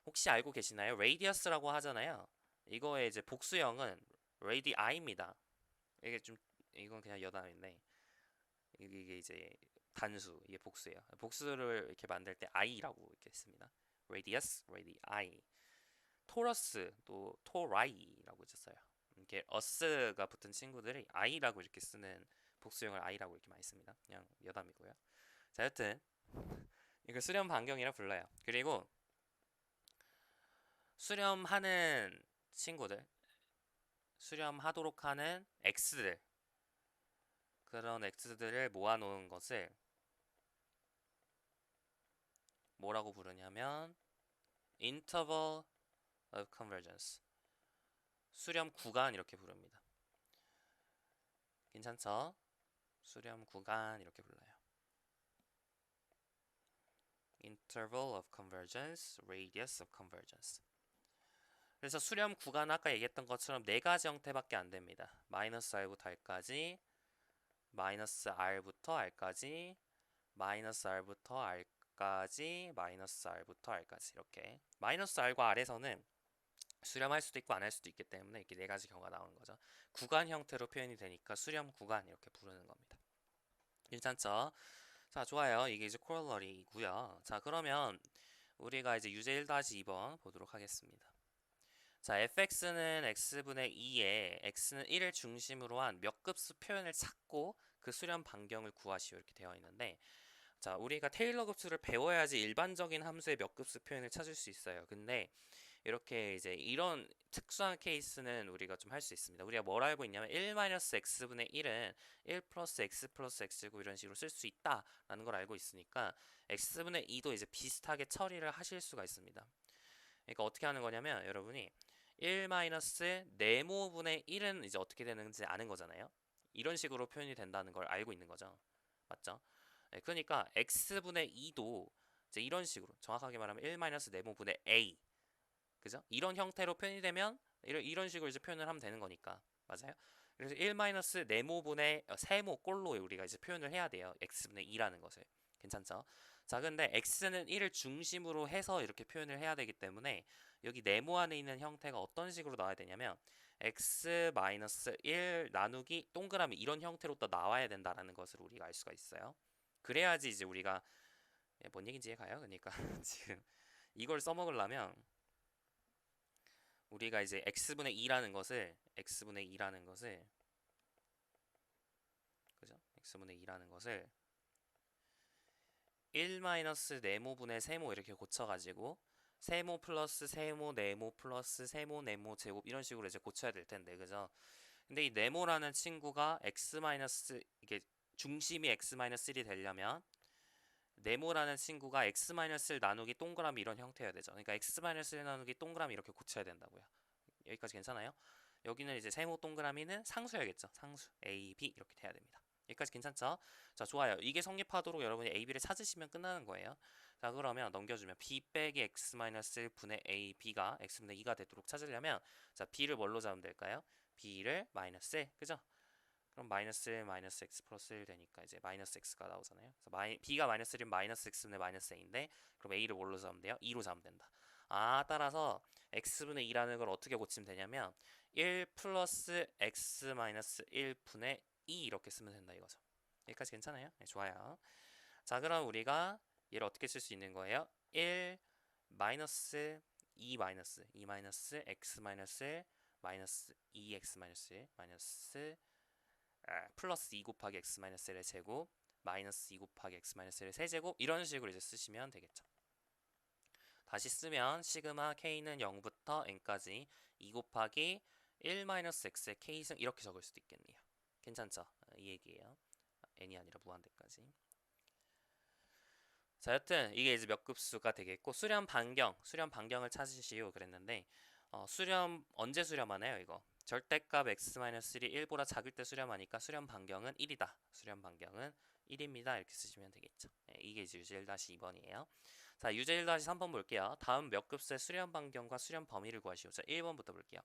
혹시 알고 계시나요? radius라고 하잖아요. 이거의 이제 복수형은 radii 입니다. 이건 그냥 여담인데 이게 이제 단수 이게 복수예요. 복수를 이렇게 만들 때 i라고 이렇게 씁니다. radius, radii. 토러스 또 토라이라고 있었어요. 이렇게 us가 붙은 친구들이 i라고 이렇게 쓰는 복수형을 i라고 이렇게 많이 씁니다. 그냥 여담이고요. 자, 여튼 이거 수렴 반경이라 불러요. 그리고 수렴하는 친구들, 수렴하도록 하는 x들, 그런 x들을 모아놓은 것을 뭐라고 부르냐면 interval of convergence, 수렴 구간 이렇게 부릅니다. 괜찮죠? 수렴 구간 이렇게 불러요. interval of convergence, radius of convergence. 그래서 수렴 구간은 아까 얘기했던 것처럼 네 가지 형태밖에 안 됩니다. 마이너스 r부터 r까지, 마이너스 r부터 r까지, 마이너스 r부터 r까지, 마이너스 r부터 r까지 이렇게. 마이너스 r과 r에서는 수렴할 수도 있고 안 할 수도 있기 때문에 이렇게 네 가지 경우가 나오는 거죠. 구간 형태로 표현이 되니까 수렴 구간 이렇게 부르는 겁니다. 괜찮죠? 자, 좋아요. 이게 이제 코럴러리이고요. 자, 그러면 우리가 이제 유제 1-2번 보도록 하겠습니다. 자, fx는 x분의 2에 x는 1을 중심으로 한 몇 급수 표현을 찾고 그 수렴 반경을 구하시오 이렇게 되어 있는데, 자, 우리가 테일러 급수를 배워야지 일반적인 함수의 몇 급수 표현을 찾을 수 있어요. 근데 이렇게 이제 이런 특수한 케이스는 우리가 좀 할 수 있습니다. 우리가 뭘 알고 있냐면 1-x분의 1은 1 플러스 x 플러스 x고 이런 식으로 쓸 수 있다라는 걸 알고 있으니까 x분의 2도 이제 비슷하게 처리를 하실 수가 있습니다. 그러니까 어떻게 하는 거냐면 여러분이 1 네모분의 1은 이제 어떻게 되는지 아는 거잖아요. 이런 식으로 표현이 된다는 걸 알고 있는 거죠. 맞죠? 네, 그러니까 x분의 2도 이제 이런 식으로 정확하게 말하면 1 네모분의 a, 그죠? 이런 형태로 표현이 되면 이런 식으로 이제 표현을 하면 되는 거니까. 맞아요? 그래서 1 네모분의 세모 꼴로 우리가 이제 표현을 해야 돼요. x분의 2라는 것을. 괜찮죠? 자, 근데 x는 1을 중심으로 해서 이렇게 표현을 해야 되기 때문에 여기 네모 안에 있는 형태가 어떤 식으로 나와야 되냐면 x-1 나누기 동그라미 이런 형태로 또 나와야 된다라는 것을 우리가 알 수가 있어요. 그래야지 이제 우리가 뭔 얘기인지 이해가요? 그러니까 지금 이걸 써먹으려면 우리가 이제 x분의 2라는 것을 그죠? x분의 2라는 것을 1 네모분의 세모 이렇게 고쳐가지고 세모 플러스 세모 네모 플러스 세모 네모 제곱 이런 식으로 이제 고쳐야 될 텐데, 그죠? 근데 이 네모라는 친구가 이게 중심이 x-1이 되려면 네모라는 친구가 x-1 나누기 동그라미 이런 형태여야 되죠. 그러니까 x-1 나누기 동그라미 이렇게 고쳐야 된다고요. 여기까지 괜찮아요? 여기는 이제 세모 동그라미는 상수여야겠죠. 상수 a, b 이렇게 돼야 됩니다. 여기까지 괜찮죠? 자, 좋아요. 이게 성립하도록 여러분이 a, b를 찾으시면 끝나는 거예요. 자, 그러면 넘겨주면 b 빼기 x-1 분의 a, b가 x분의 2가 되도록 찾으려면 자, b를 뭘로 잡으면 될까요? b를 마이너스 1, 그죠? 그럼 마이너스 1 마이너스 x 플러스 1 되니까 이제 마이너스 x가 나오잖아요. 그래서 b가 마이너스 1이면 마이너스 x분의 마이너스 a인데 그럼 a를 뭘로 잡으면 돼요? 2로 잡으면 된다. 아, 따라서 x분의 2라는 걸 어떻게 고치면 되냐면 1 플러스 x 마이너스 1분의 2 이렇게 쓰면 된다 이거죠. 여기까지 괜찮아요? 네, 좋아요. 자, 그럼 우리가 얘를 어떻게 쓸 수 있는 거예요? 1 마이너스 2 마이너스 2 마이너스 x 마이너스 1 마이너스 2x 마이너스 1 마이너스 플러스 2 곱하기 x 마이너스 1의 제곱 마이너스 2 곱하기 x 마이너스 1의 세제곱 이런 식으로 이제 쓰시면 되겠죠. 다시 쓰면 시그마 k는 0부터 n까지 2 곱하기 1 마이너스 x의 k승 이렇게 적을 수도 있겠네요. 괜찮죠? 이 얘기예요. n이 아니라 무한대까지. 자, 여튼 이게 이제 몇 급수가 되겠고 수렴 반경을 찾으시오 그랬는데 수렴 언제 수렴하나요 이거? 절대값 x-1이 1보다 작을 때 수렴하니까 수렴 반경은 1이다. 수렴 반경은 1입니다. 이렇게 쓰시면 되겠죠. 네, 이게 이제 유제 1-2번이에요. 자, 유제 1-3번 볼게요. 다음 몇 급수의 수렴 반경과 수렴 범위를 구하시오. 자, 1번부터 볼게요.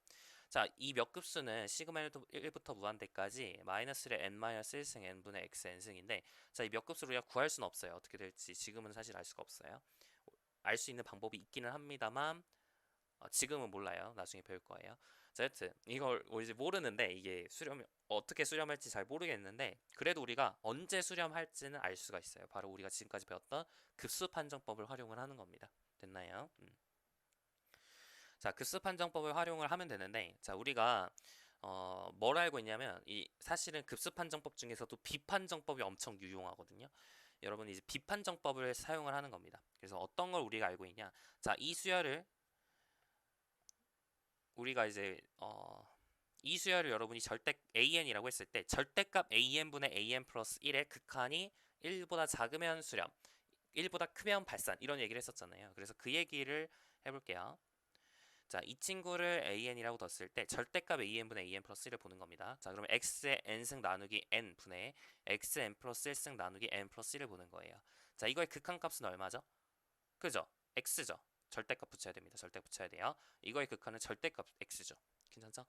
자, 이 몇 급수는 시그마 1부터 무한대까지 마이너스의 n-1승 n분의 x n승인데 자, 이 몇 급수를 우리가 구할 수는 없어요. 어떻게 될지 지금은 사실 알 수가 없어요. 알 수 있는 방법이 있기는 합니다만 지금은 몰라요. 나중에 배울 거예요. 자, 여튼 이걸 이제 모르는데 이게 어떻게 수렴할지 잘 모르겠는데 그래도 우리가 언제 수렴할지는 알 수가 있어요. 바로 우리가 지금까지 배웠던 급수 판정법을 활용을 하는 겁니다. 됐나요? 자, 급수 판정법을 활용을 하면 되는데 자, 우리가 뭘 알고 있냐면 사실은 급수 판정법 중에서도 비판정법이 엄청 유용하거든요. 여러분 이제 비판정법을 사용을 하는 겁니다. 그래서 어떤 걸 우리가 알고 있냐? 자, 이 수열을 우리가 이제 이 수열을 여러분이 절대 an이라고 했을 때 절대값 an분의 an 플러스 1의 극한이 1보다 작으면 수렴, 1보다 크면 발산 이런 얘기를 했었잖아요. 그래서 그 얘기를 해볼게요. 자, 이 친구를 an이라고 뒀을 때 절대값 an분의 an 플러스 1을 보는 겁니다. 자, 그러면 x의 n승 나누기 n분의 xn 플러스 1승 나누기 n 플러스 1을 보는 거예요. 자, 이거의 극한값은 얼마죠? 그죠? x죠. 절대값 붙여야 됩니다. 절대 붙여야 돼요. 이거의 극한은 절대값 x죠. 괜찮죠?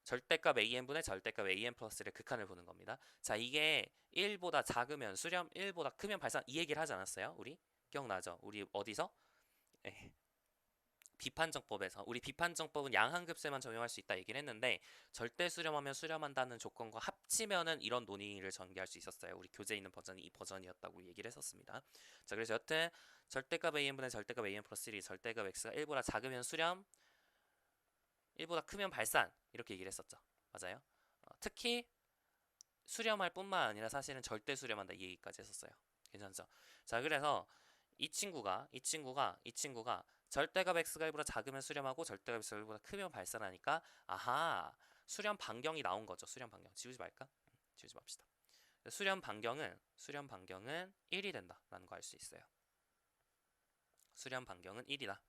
절대값 an분의 절대값 an 플러스의 극한을 보는 겁니다. 자, 이게 1보다 작으면 수렴, 1보다 크면 발산 이 얘기를 하지 않았어요? 우리? 기억나죠? 우리 어디서? 비판정법에서 우리 비판정법은 양한급수에만 적용할 수 있다 얘기를 했는데 절대 수렴하면 수렴한다는 조건과 합치면은 이런 논의를 전개할 수 있었어요. 우리 교재에 있는 버전이 이 버전이었다고 얘기를 했었습니다. 자, 그래서 여튼 절대값 an분의 절대값 an 플러스 1이 절대값 x가 1보다 작으면 수렴 1보다 크면 발산 이렇게 얘기를 했었죠. 맞아요? 특히 수렴할 뿐만 아니라 사실은 절대 수렴한다 이 얘기까지 했었어요. 괜찮죠? 자, 그래서 이 친구가 절대값 x가 1보다 작으면 수렴하고 절대값 x가 1보다 크면 발산하니까 아하 수렴 반경이 나온 거죠. 수렴 반경 지우지 말까? 지우지 맙시다. 수렴 반경은 1이 된다라는 거 알 수 있어요. 수렴 반경은 1이다.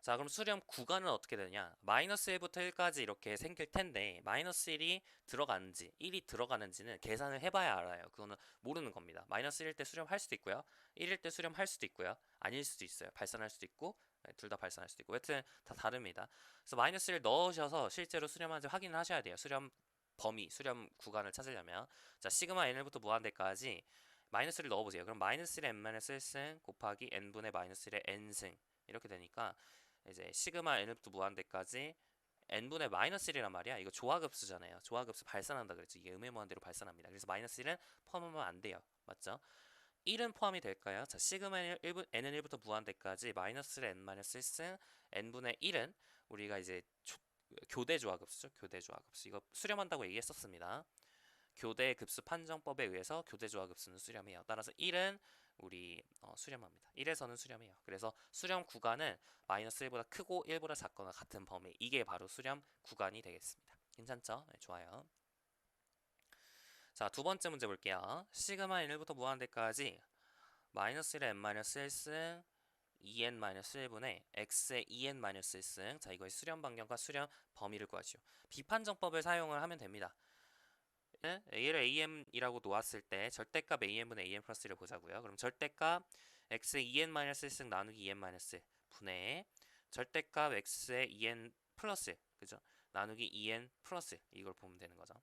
자, 그럼 수렴 구간은 어떻게 되냐? 마이너스 1부터 1까지 이렇게 생길 텐데 마이너스 1이 들어가는지 1이 들어가는지는 계산을 해봐야 알아요. 그거는 모르는 겁니다. 마이너스 1일 때 수렴할 수도 있고요. 1일 때 수렴할 수도 있고요. 아닐 수도 있어요. 발산할 수도 있고 둘 다 발산할 수도 있고 여튼 다 다릅니다. 그래서 마이너스 1을 넣으셔서 실제로 수렴하는지 확인을 하셔야 돼요. 수렴 범위, 수렴 구간을 찾으려면 자, 시그마 n부터 무한대까지 마이너스를 넣어보세요. 그럼 마이너스 1의 n-1승 곱하기 n분의 마이너스 1의 n승 이렇게 되니까 이제 시그마 n부터 무한대까지 n분의 마이너스 1이란 말이야. 이거 조화급수잖아요. 조화급수 발산한다 그랬죠. 이게 음의 무한대로 발산합니다. 그래서 마이너스 1은 포함하면 안 돼요. 맞죠? 1은 포함이 될까요? 자, 시그마 n은 1부터 무한대까지 마이너스 n-1승 n분의 1은 우리가 이제 교대 조화급수죠. 교대 조화급수. 이거 수렴한다고 얘기했었습니다. 교대 급수 판정법에 의해서 교대 조화급수는 수렴해요. 따라서 1은 우리 수렴합니다. 1에서는 수렴해요. 그래서 수렴 구간은 마이너스 1보다 크고 1보다 작거나 같은 범위 이게 바로 수렴 구간이 되겠습니다. 괜찮죠? 네, 좋아요. 자, 두 번째 문제 볼게요. 시그마 1부터 무한대까지 마이너스 1의 n-1승 2n-1분의 x의 2n-1승 자, 이거의 수렴 반경과 수렴 범위를 구하시오. 비판정법을 사용을 하면 됩니다. a를 am이라고 놓았을 때 절대값 am분의 an 플러스 1을 보자고요. 그럼 절대값 x의 2n-1승 나누기 2n-1 분의 절대값 x의 2n 플러스 1, 그죠? 나누기 2n 플러스 1 이걸 보면 되는 거죠.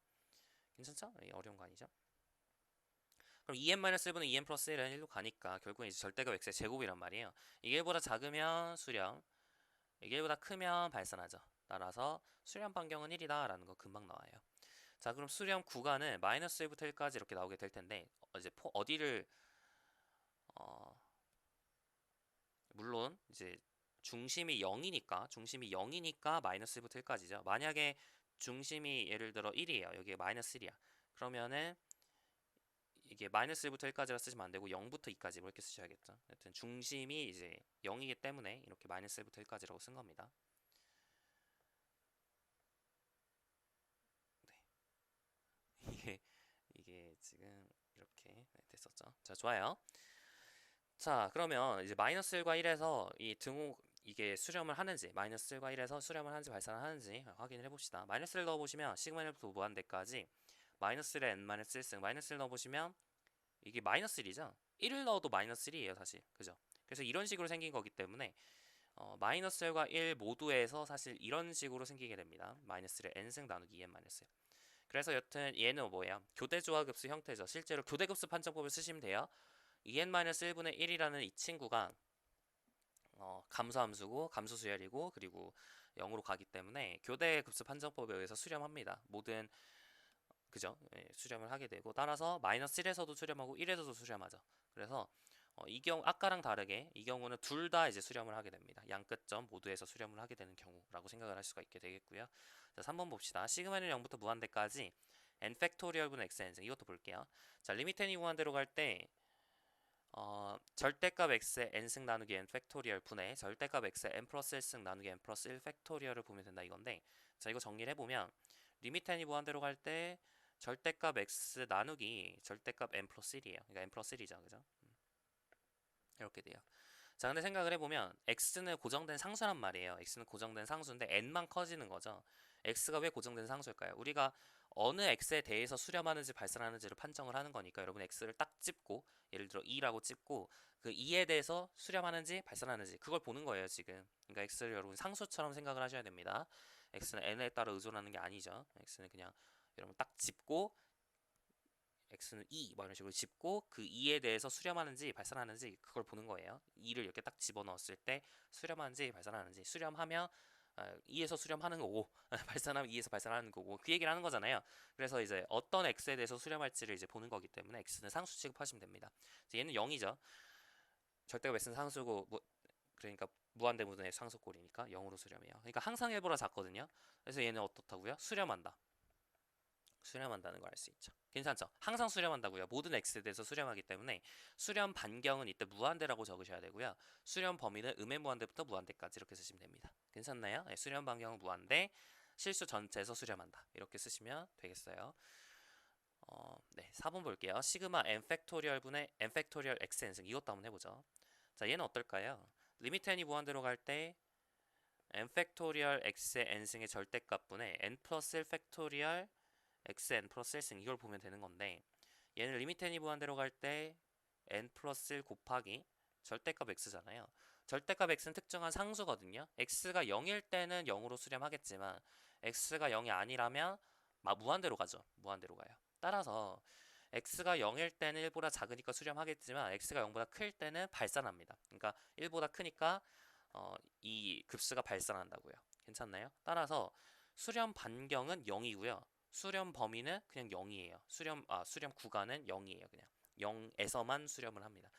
괜찮죠? 어려운 거 아니죠? 그럼 2n-1분의 2n 플러스 1은 1로 가니까 결국은 이제 절대값 x의 제곱이란 말이에요. 이게 1보다 작으면 수렴, 이게 1보다 크면 발산하죠. 따라서 수렴 반경은 1이다 라는 거 금방 나와요. 자, 그럼 수렴 구간은 마이너스 1부터 1까지 이렇게 나오게 될 텐데 이제 어디를 물론 이제 중심이 0이니까 마이너스 1부터 1까지죠. 만약에 중심이 예를 들어 1이에요. 여기에 마이너스 1이야. 그러면은 이게 마이너스 1부터 1까지라 쓰시면 안 되고 0부터 2까지 뭐 이렇게 쓰셔야겠죠. 하여튼 중심이 이제 0이기 때문에 이렇게 마이너스 1부터 1까지라고 쓴 겁니다. 네. 이게 지금 이렇게 됐었죠. 자, 좋아요. 자, 그러면 이제 마이너스 1과 1에서 이 등호 이게 수렴을 하는지 마이너스 1과 1에서 수렴을 하는지 발산을 하는지 확인을 해봅시다. 마이너스 1 넣어보시면 시그마 1부터 무한대까지 마이너스 1에 n-1승 마이너스 1 넣어보시면 이게 마이너스 1이죠. 1을 넣어도 마이너스 1이에요 사실, 그죠? 그래서 이런 식으로 생긴 거기 때문에 마이너스 1과 1 모두에서 사실 이런 식으로 생기게 됩니다. 마이너스 1에 n승 나누기 2n-1. 그래서 여튼 얘는 뭐예요? 교대조화급수 형태죠. 실제로 교대급수 판정법을 쓰시면 돼요. 2n-1분의 1이라는 이 친구가 감소함수고 감소수열이고 그리고 0으로 가기 때문에 교대급수 판정법에 의해서 수렴합니다. 모든 그죠? 예, 수렴을 하게 되고 따라서 마이너스 1에서도 수렴하고 1에서도 수렴하죠. 그래서 이 경우 아까랑 다르게 이 경우는 둘 다 이제 수렴을 하게 됩니다. 양 끝점 모두에서 수렴을 하게 되는 경우라고 생각을 할 수가 있게 되겠고요. 자, 3번 봅시다. 시그마는 0부터 무한대까지 n 팩토리얼분의 xn승 이것도 볼게요. 자, 리미트 n이 무한대로 갈 때 절대값 x의 n승 나누기 n 팩토리얼 분의 절대값 x의 n 플러스 1승 나누기 n 플러스 1 팩토리얼을 보면 된다 이건데, 자, 이거 정리를 해보면 리미트 n이 무한대로 갈 때 절대값 x 나누기 절대값 n 플러스 1이에요. 그러니까 n 플러스 1이죠. 그죠? 이렇게 돼요. 자, 근데 생각을 해보면 x는 고정된 상수란 말이에요. x는 고정된 상수인데 n만 커지는 거죠. x가 왜 고정된 상수일까요? 우리가 어느 x에 대해서 수렴하는지 발산하는지를 판정을 하는 거니까 여러분 x를 딱 찝고 예를 들어 2라고 찝고 그 2에 대해서 수렴하는지 발산하는지 그걸 보는 거예요 지금. 그러니까 x를 여러분 상수처럼 생각을 하셔야 됩니다. x는 n에 따라 의존하는 게 아니죠. x는 그냥 여러분 딱 짚고 x는 2, 뭐 이런 식으로 짚고 그 2에 대해서 수렴하는지 발산하는지 그걸 보는 거예요. 2를 이렇게 딱 집어넣었을 때 수렴하는지 발산하는지, 수렴하면 2에서 수렴하는 거고 발산하면 2에서 발산하는 거고 그 얘기를 하는 거잖아요. 그래서 이제 어떤 x에 대해서 수렴할지를 이제 보는 거기 때문에 x는 상수 취급하시면 됩니다. 얘는 0이죠. 절대값 x는 상수고 그러니까 무한대분의 상수꼴이니까 0으로 수렴해요. 그러니까 항상 1보다 작거든요. 그래서 얘는 어떻다고요? 수렴한다. 수렴한다는 걸 알 수 있죠. 괜찮죠? 항상 수렴한다고요. 모든 x에 대해서 수렴하기 때문에 수렴 반경은 이때 무한대라고 적으셔야 되고요. 수렴 범위는 음의 무한대부터 무한대까지 이렇게 쓰시면 됩니다. 괜찮나요? 네, 수렴 반경은 무한대, 실수 전체에서 수렴한다. 이렇게 쓰시면 되겠어요. 네, 4번 볼게요. 시그마 n 팩토리얼 분의 n 팩토리얼 x n승 이것도 한번 해보죠. 자, 얘는 어떨까요? 리미트 n이 무한대로 갈 때 n 팩토리얼 x의 n승의 절대값분의 n 플러스 1 팩토리얼 xn 플러스 1승 이걸 보면 되는 건데, 얘는 리미트 n이 무한대로 갈 때 n 플러스 1 곱하기 절대값 x잖아요. 절대값 x는 특정한 상수거든요. x가 0일 때는 0으로 수렴하겠지만 x가 0이 아니라면 무한대로 가죠. 무한대로 가요. 따라서 x가 0일 때는 1보다 작으니까 수렴하겠지만 x가 0보다 클 때는 발산합니다. 그러니까 1보다 크니까 이 급수가 발산한다고요. 괜찮나요? 따라서 수렴 반경은 0이고요. 수렴 범위는 그냥 0이에요. 수렴 구간은 0이에요. 그냥 0에서만 수렴을 합니다.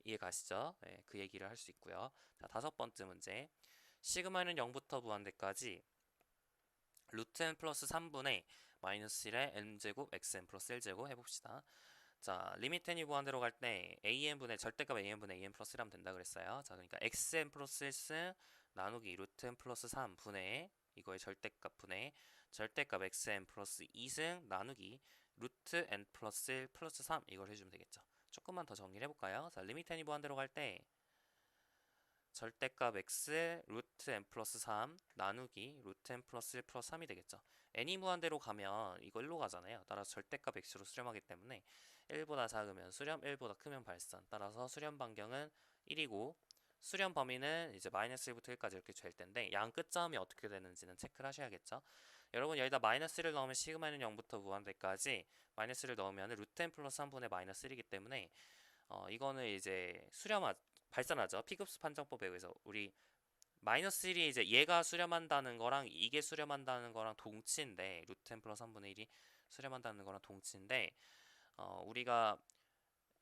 이해 가시죠? 네, 그 얘기를 할 수 있고요. 자, 5번째 문제. 시그마는 0부터 무한대까지 루트 n 플러스 3분의 마이너스 1의 n제곱 xn 플러스 1제곱 해봅시다. 자, 리미트 n이 무한대로 갈 때 an분의 절대값 an분의 an 플러스 1하면 된다 그랬어요. 자, 그러니까 xn 플러스 1승 나누기 루트 n 플러스 3분의 이거의 절대값 분의 절대값 xn 플러스 2승 나누기 루트 n 플러스 1 플러스 3 이걸 해주면 되겠죠. 조금만 더 정리를 해볼까요? 자, 리미트 n이 무한대로 갈 때 절대값 x 루트 n 플러스 3 나누기 루트 n 플러스 1 플러스 3이 되겠죠. n이 무한대로 가면 이거 1로 가잖아요. 따라서 절대값 x로 수렴하기 때문에 1보다 작으면 수렴, 1보다 크면 발산. 따라서 수렴 반경은 1이고 수렴 범위는 이제 마이너스 1부터 1까지 이렇게 될 텐데 양 끝점이 어떻게 되는지는 체크를 하셔야겠죠. 여러분 여기다 마이너스를 넣으면 시그마는 0부터 무한대까지 마이너스를 넣으면 루트 n 플러스 3분의 마이너스 1이기 때문에 이거는 이제 발산하죠. P급수 판정법에 의해서 우리 마이너스 1이 이제 얘가 수렴한다는 거랑 이게 수렴한다는 거랑 동치인데 루트 n 플러스 3분의 1이 수렴한다는 거랑 동치인데 우리가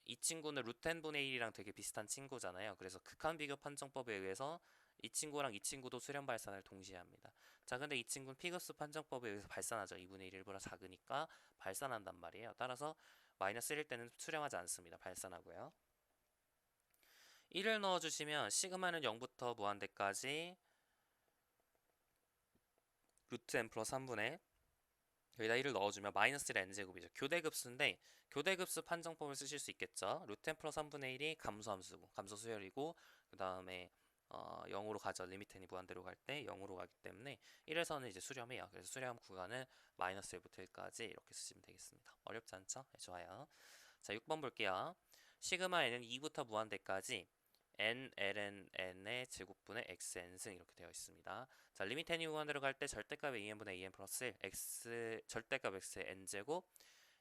이 친구는 루트 n분의 1이랑 되게 비슷한 친구잖아요. 그래서 극한 비교 판정법에 의해서 이 친구랑 이 친구도 수렴 발산을 동시에 합니다. 자, 근데 이 친구는 P급수 판정법에 의해서 발산하죠. 2분의 1보다 작으니까 발산한단 말이에요. 따라서 마이너스 1일 때는 수렴하지 않습니다. 발산하고요. 1을 넣어주시면 시그마는 0부터 무한대까지 루트 n 플러스 3분의 여기다 1을 넣어주면 마이너스 1의 n제곱이죠. 교대급수인데 교대급수 판정법을 쓰실 수 있겠죠. 루트 n 플러스 3분의 1이 감소함수고 감소 수열이고 그 다음에 0으로 가죠. 리미트 n이 무한대로 갈 때 0으로 가기 때문에 1에서는 이제 수렴해요. 그래서 수렴 구간은 마이너스 1부터 1까지 이렇게 쓰시면 되겠습니다. 어렵지 않죠? 네, 좋아요. 자, 6번 볼게요. 시그마 n은 2부터 무한대까지 n, ln, n의 제곱분의 xn승 이렇게 되어 있습니다. 자, 리미트 n이 무한대로 갈 때 절대값의 2n분의 2n 플러스 1 x 절대값 x의 n제곱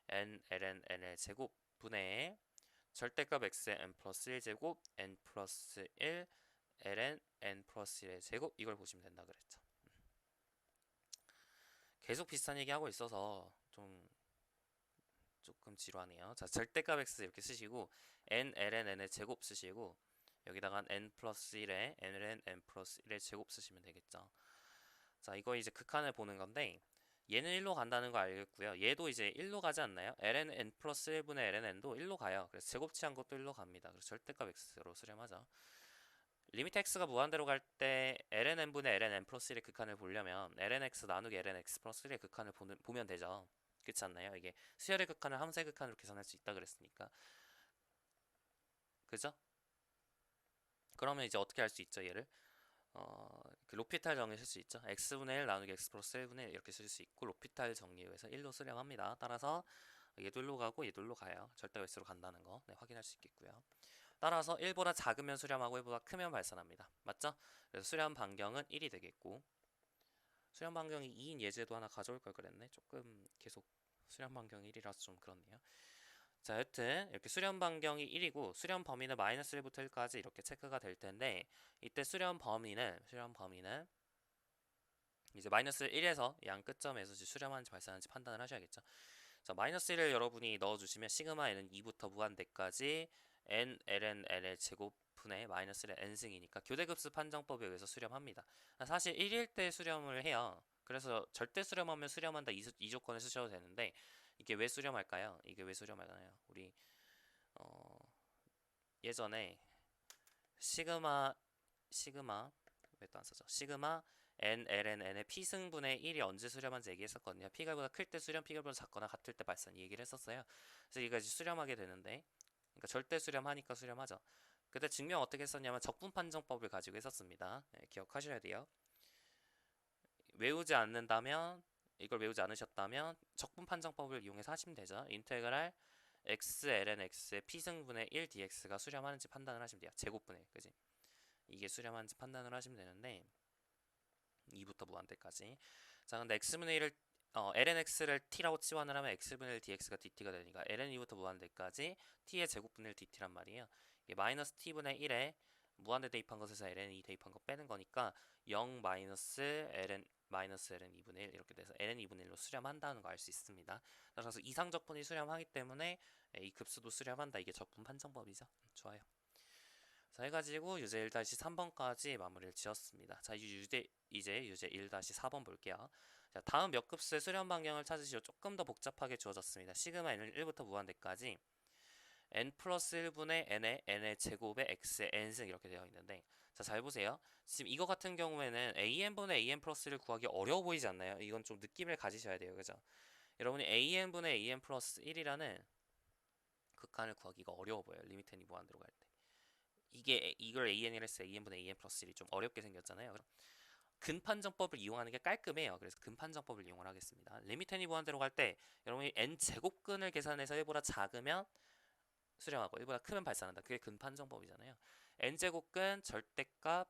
n, ln, n의 제곱분의 절대값 x의 n 플러스 1제곱 n 플러스 1 ln n 플러스 1의 제곱 이걸 보시면 된다 그랬죠. 계속 비슷한 얘기 하고 있어서 조금 지루하네요. 자, 절대값 x 이렇게 쓰시고 n, ln, n의 제곱 쓰시고 여기다가 n 플러스 1에 n은 n 플러스 1의 제곱 쓰시면 되겠죠. 자, 이거 이제 극한을 보는 건데 얘는 1로 간다는 거 알겠고요. 얘도 이제 1로 가지 않나요? ln n 플러스 1분의 ln n도 1로 가요. 그래서 제곱 취한 것도 1로 갑니다. 그래서 절대값 x로 수렴하죠. 리미트 x가 무한대로 갈 때 ln n분의 ln n 플러스 1의 극한을 보려면 ln x 나누기 ln x 플러스 1의 극한을 보면 되죠. 그렇지 않나요? 이게 수열의 극한을 함수의 극한으로 계산할 수 있다 그랬으니까. 그죠? 그러면 이제 어떻게 할 수 있죠, 얘를? 그 로피탈 정리 쓸 수 있죠. x분의 1 나누기 x 플러스 1분의 1 이렇게 쓸 수 있고 로피탈 정리에서 1로 수렴합니다. 따라서 얘도 1로 가고 얘도 1로 가요. 절대 x로 간다는 거 확인할 수 있겠고요. 따라서 1보다 작으면 수렴하고 1보다 크면 발산합니다. 맞죠? 그래서 수렴 반경은 1이 되겠고 수렴 반경이 2인 예제도 하나 가져올 걸 그랬네. 조금 계속 수렴 반경이 1이라서 좀 그렇네요. 자, 여튼 이렇게 수렴 반경이 1이고 수렴 범위는 마이너스 1부터 1까지 이렇게 체크가 될 텐데 이때 수렴 범위는 이제 마이너스 1에서 양 끝점에서 수렴하는지 발산하는지 판단을 하셔야겠죠. 자, 마이너스 1을 여러분이 넣어주시면 시그마 n은 2부터 무한대까지 n, ln, n의 제곱분의 마이너스 1의 n승이니까 교대급수 판정법에 의해서 수렴합니다. 사실 1일 때 수렴을 해요. 그래서 절대 수렴하면 수렴한다 이 조건을 쓰셔도 되는데 이게 왜 수렴할까요? 우리 예전에 시그마 왜 또 안 써져? 시그마 n, ln, n의 p승분의 1이 언제 수렴한지 얘기했었거든요. p가보다 클 때 수렴, p가보다 작거나 같을 때 발산 이 얘기를 했었어요. 그래서 이거 이제 수렴하게 되는데 그러니까 절대 수렴하니까 수렴하죠. 그때 증명 어떻게 했었냐면 적분 판정법을 가지고 했었습니다. 네, 기억하셔야 돼요. 이걸 외우지 않으셨다면 적분 판정법을 이용해서 하시면 되죠. 인테그랄 x ln x의 p승분의 1 dx가 수렴하는지 판단을 하시면 돼요. 제곱분의 그지? 이게 수렴하는지 판단을 하시면 되는데 2부터 무한대까지. 자, 근데 x분의 1을 ln x를 t라고 치환을 하면 x분의 1 dx가 dt가 되니까 ln 2부터 무한대까지 t의 제곱분의 1 dt란 말이에요. 이게 마이너스 t분의 1에 무한대 대입한 것에서 ln 2 대입한 거 빼는 거니까 0 마이너스 ln 2분의 1 이렇게 돼서 ln 2분의 1로 수렴한다는 거 알 수 있습니다. 따라서 이상적분이 수렴하기 때문에 이 급수도 수렴한다. 이게 적분 판정법이죠. 좋아요. 자, 해가지고 유제 1-3번까지 마무리를 지었습니다. 자, 이제 유제 1-4번 볼게요. 자, 다음 몇 급수의 수렴 반경을 찾으시오. 조금 더 복잡하게 주어졌습니다. 시그마 n은 1부터 무한대까지 n 플러스 1분의 n의 제곱의 x의 n승 이렇게 되어 있는데 자, 잘 보세요. 지금 이거 같은 경우에는 an분의 an 플러스를 구하기 어려워 보이지 않나요? 이건 좀 느낌을 가지셔야 돼요. 그죠? 여러분이 an분의 an 플러스 1이라는 극한을 구하기가 어려워 보여요. 리미트 n이 무한대로 갈 때. 이걸 AN이라 해서 AN분의 AN 플러스 1이 좀 어렵게 생겼잖아요. 근판정법을 이용하는 게 깔끔해요. 그래서 근판정법을 이용을 하겠습니다. 리미트 n이 무한대로 갈 때 여러분이 n 제곱근을 계산해서 1보다 작으면 수렴하고 1보다 크면 발산한다. 그게 근판정법이잖아요. n 제곱근 절대값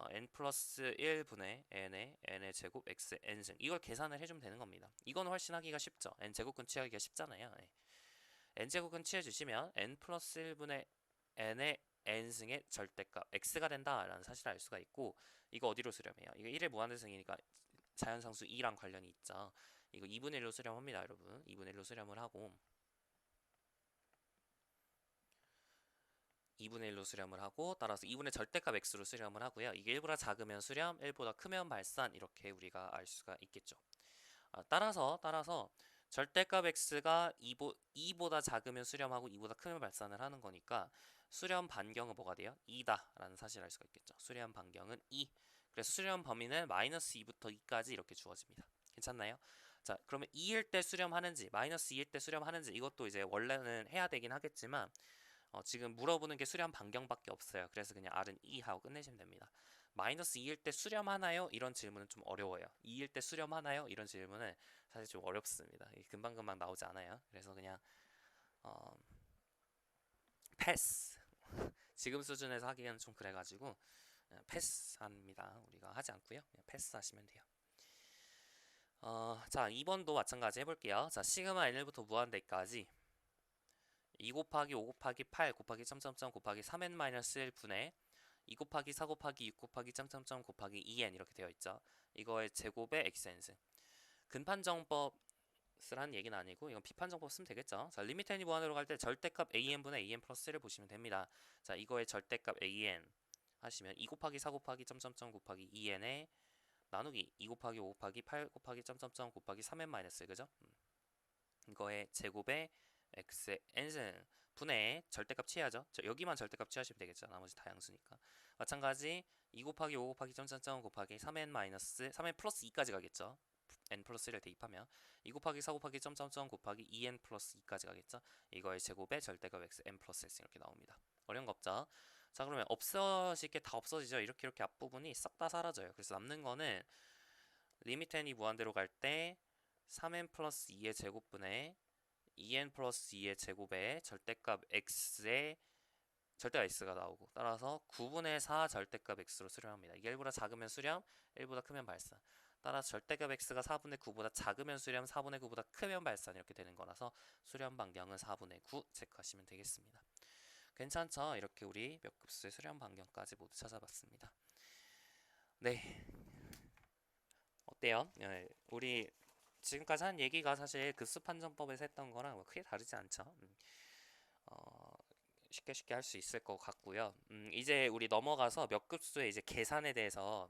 n 플러스 1분의 n의 제곱 x n승 이걸 계산을 해주면 되는 겁니다. 이건 훨씬 하기가 쉽죠. n 제곱근 취하기가 쉽잖아요. 네. n 제곱근 취해주시면 n 플러스 1분의 n의 n승의 절대값 x가 된다라는 사실을 알 수가 있고, 이거 어디로 수렴해요? 이거 1의 무한대승이니까 자연상수 2랑 관련이 있죠. 이거 2분의 1로 수렴합니다, 여러분. 2분의 1로 수렴을 하고 2분의 1로 수렴을 하고, 따라서 2분의 절대값 x로 수렴을 하고요. 이게 1보다 작으면 수렴, 1보다 크면 발산, 이렇게 우리가 알 수가 있겠죠. 따라서 절대값 x가 2보다 작으면 수렴하고 2보다 크면 발산을 하는 거니까 수렴 반경은 뭐가 돼요? 2다 라는 사실을 알 수가 있겠죠. 수렴 반경은 2. 그래서 수렴 범위는 마이너스 2부터 2까지 이렇게 주어집니다. 괜찮나요? 자, 그러면 2일 때 수렴하는지 마이너스 2일 때 수렴하는지 이것도 이제 원래는 해야 되긴 하겠지만 지금 물어보는 게 수렴 반경밖에 없어요. 그래서 그냥 R은 2 하고 끝내시면 됩니다. 마이너스 2일 때 수렴하나요? 이런 질문은 좀 어려워요. 2일 때 수렴하나요? 이런 질문은 사실 좀 어렵습니다. 금방금방 나오지 않아요. 그래서 그냥 패스. 지금 수준에서 하기에는 좀 그래가지고 패스합니다. 우리가 하지 않고요. 그냥 패스하시면 돼요. 자, 2번도 마찬가지 해볼게요. 자, 시그마 n부터 무한대까지 2 곱하기 5 곱하기 8 곱하기 점점점 곱하기 3n-1 분의 2 곱하기 4 곱하기 6 곱하기 점점점 곱하기 2n 이렇게 되어 있죠. 이거의 제곱의 xn승. 근판정법을 한 얘기는 아니고 이건 비판정법 쓰면 되겠죠. 자, 리미트 n이 무한으로 갈 때 절대값 an분의 an 플러스 1을 보시면 됩니다. 자, 이거의 절대값 an 하시면 2 곱하기 4 곱하기 점점점 곱하기 2n에 나누기 2 곱하기 5 곱하기 8 곱하기 점점점 곱하기 3n-1 그죠? 이거의 제곱의 x의 n승 분의 절대값 취해야죠. 여기만 절대값 취하시면 되겠죠. 나머지 다 양수니까. 마찬가지 2 곱하기 5 곱하기 점점점 곱하기 3n 플러스 2까지 가겠죠. n 플러스 1을 대입하면 2 곱하기 4 곱하기 점점점 곱하기 2n 플러스 2까지 가겠죠. 이거의 제곱의 절대값 x n 플러스 1 이렇게 나옵니다. 어려운 거 없죠. 자, 그러면 없어질 게 다 없어지죠. 이렇게 앞부분이 싹 다 사라져요. 그래서 남는 거는 리미트 n이 무한대로 갈 때 3n 플러스 2의 제곱분의 2n 플러스 2의 제곱에 절대값 x의 절대값 x가 나오고, 따라서 9분의 4 절대값 x로 수렴합니다. 이게 1보다 작으면 수렴, 1보다 크면 발산. 따라서 절대값 x가 4분의 9보다 작으면 수렴, 4분의 9보다 크면 발산 이렇게 되는 거라서 수렴 반경은 4분의 9 체크하시면 되겠습니다. 괜찮죠? 이렇게 우리 몇 급수의 수렴 반경까지 모두 찾아봤습니다. 네, 어때요? 우리 지금까지 한 얘기가 사실 급수 판정법에서 했던 거랑 뭐 크게 다르지 않죠. 쉽게 할 수 있을 것 같고요. 이제 우리 넘어가서 몇 급수의 이제 계산에 대해서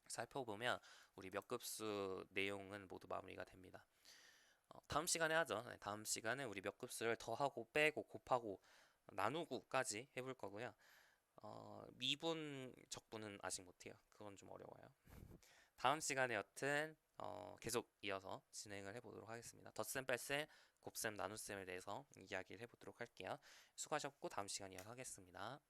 살펴보면 우리 몇 급수 내용은 모두 마무리가 됩니다. 다음 시간에 하죠. 네, 다음 시간에 우리 몇 급수를 더하고 빼고 곱하고 나누고까지 해볼 거고요. 미분 적분은 아직 못해요. 그건 좀 어려워요. 다음 시간에 여튼 계속 이어서 진행을 해보도록 하겠습니다. 덧셈, 뺄셈, 곱셈, 나눗셈에 대해서 이야기를 해보도록 할게요. 수고하셨고 다음 시간 이어서 하겠습니다.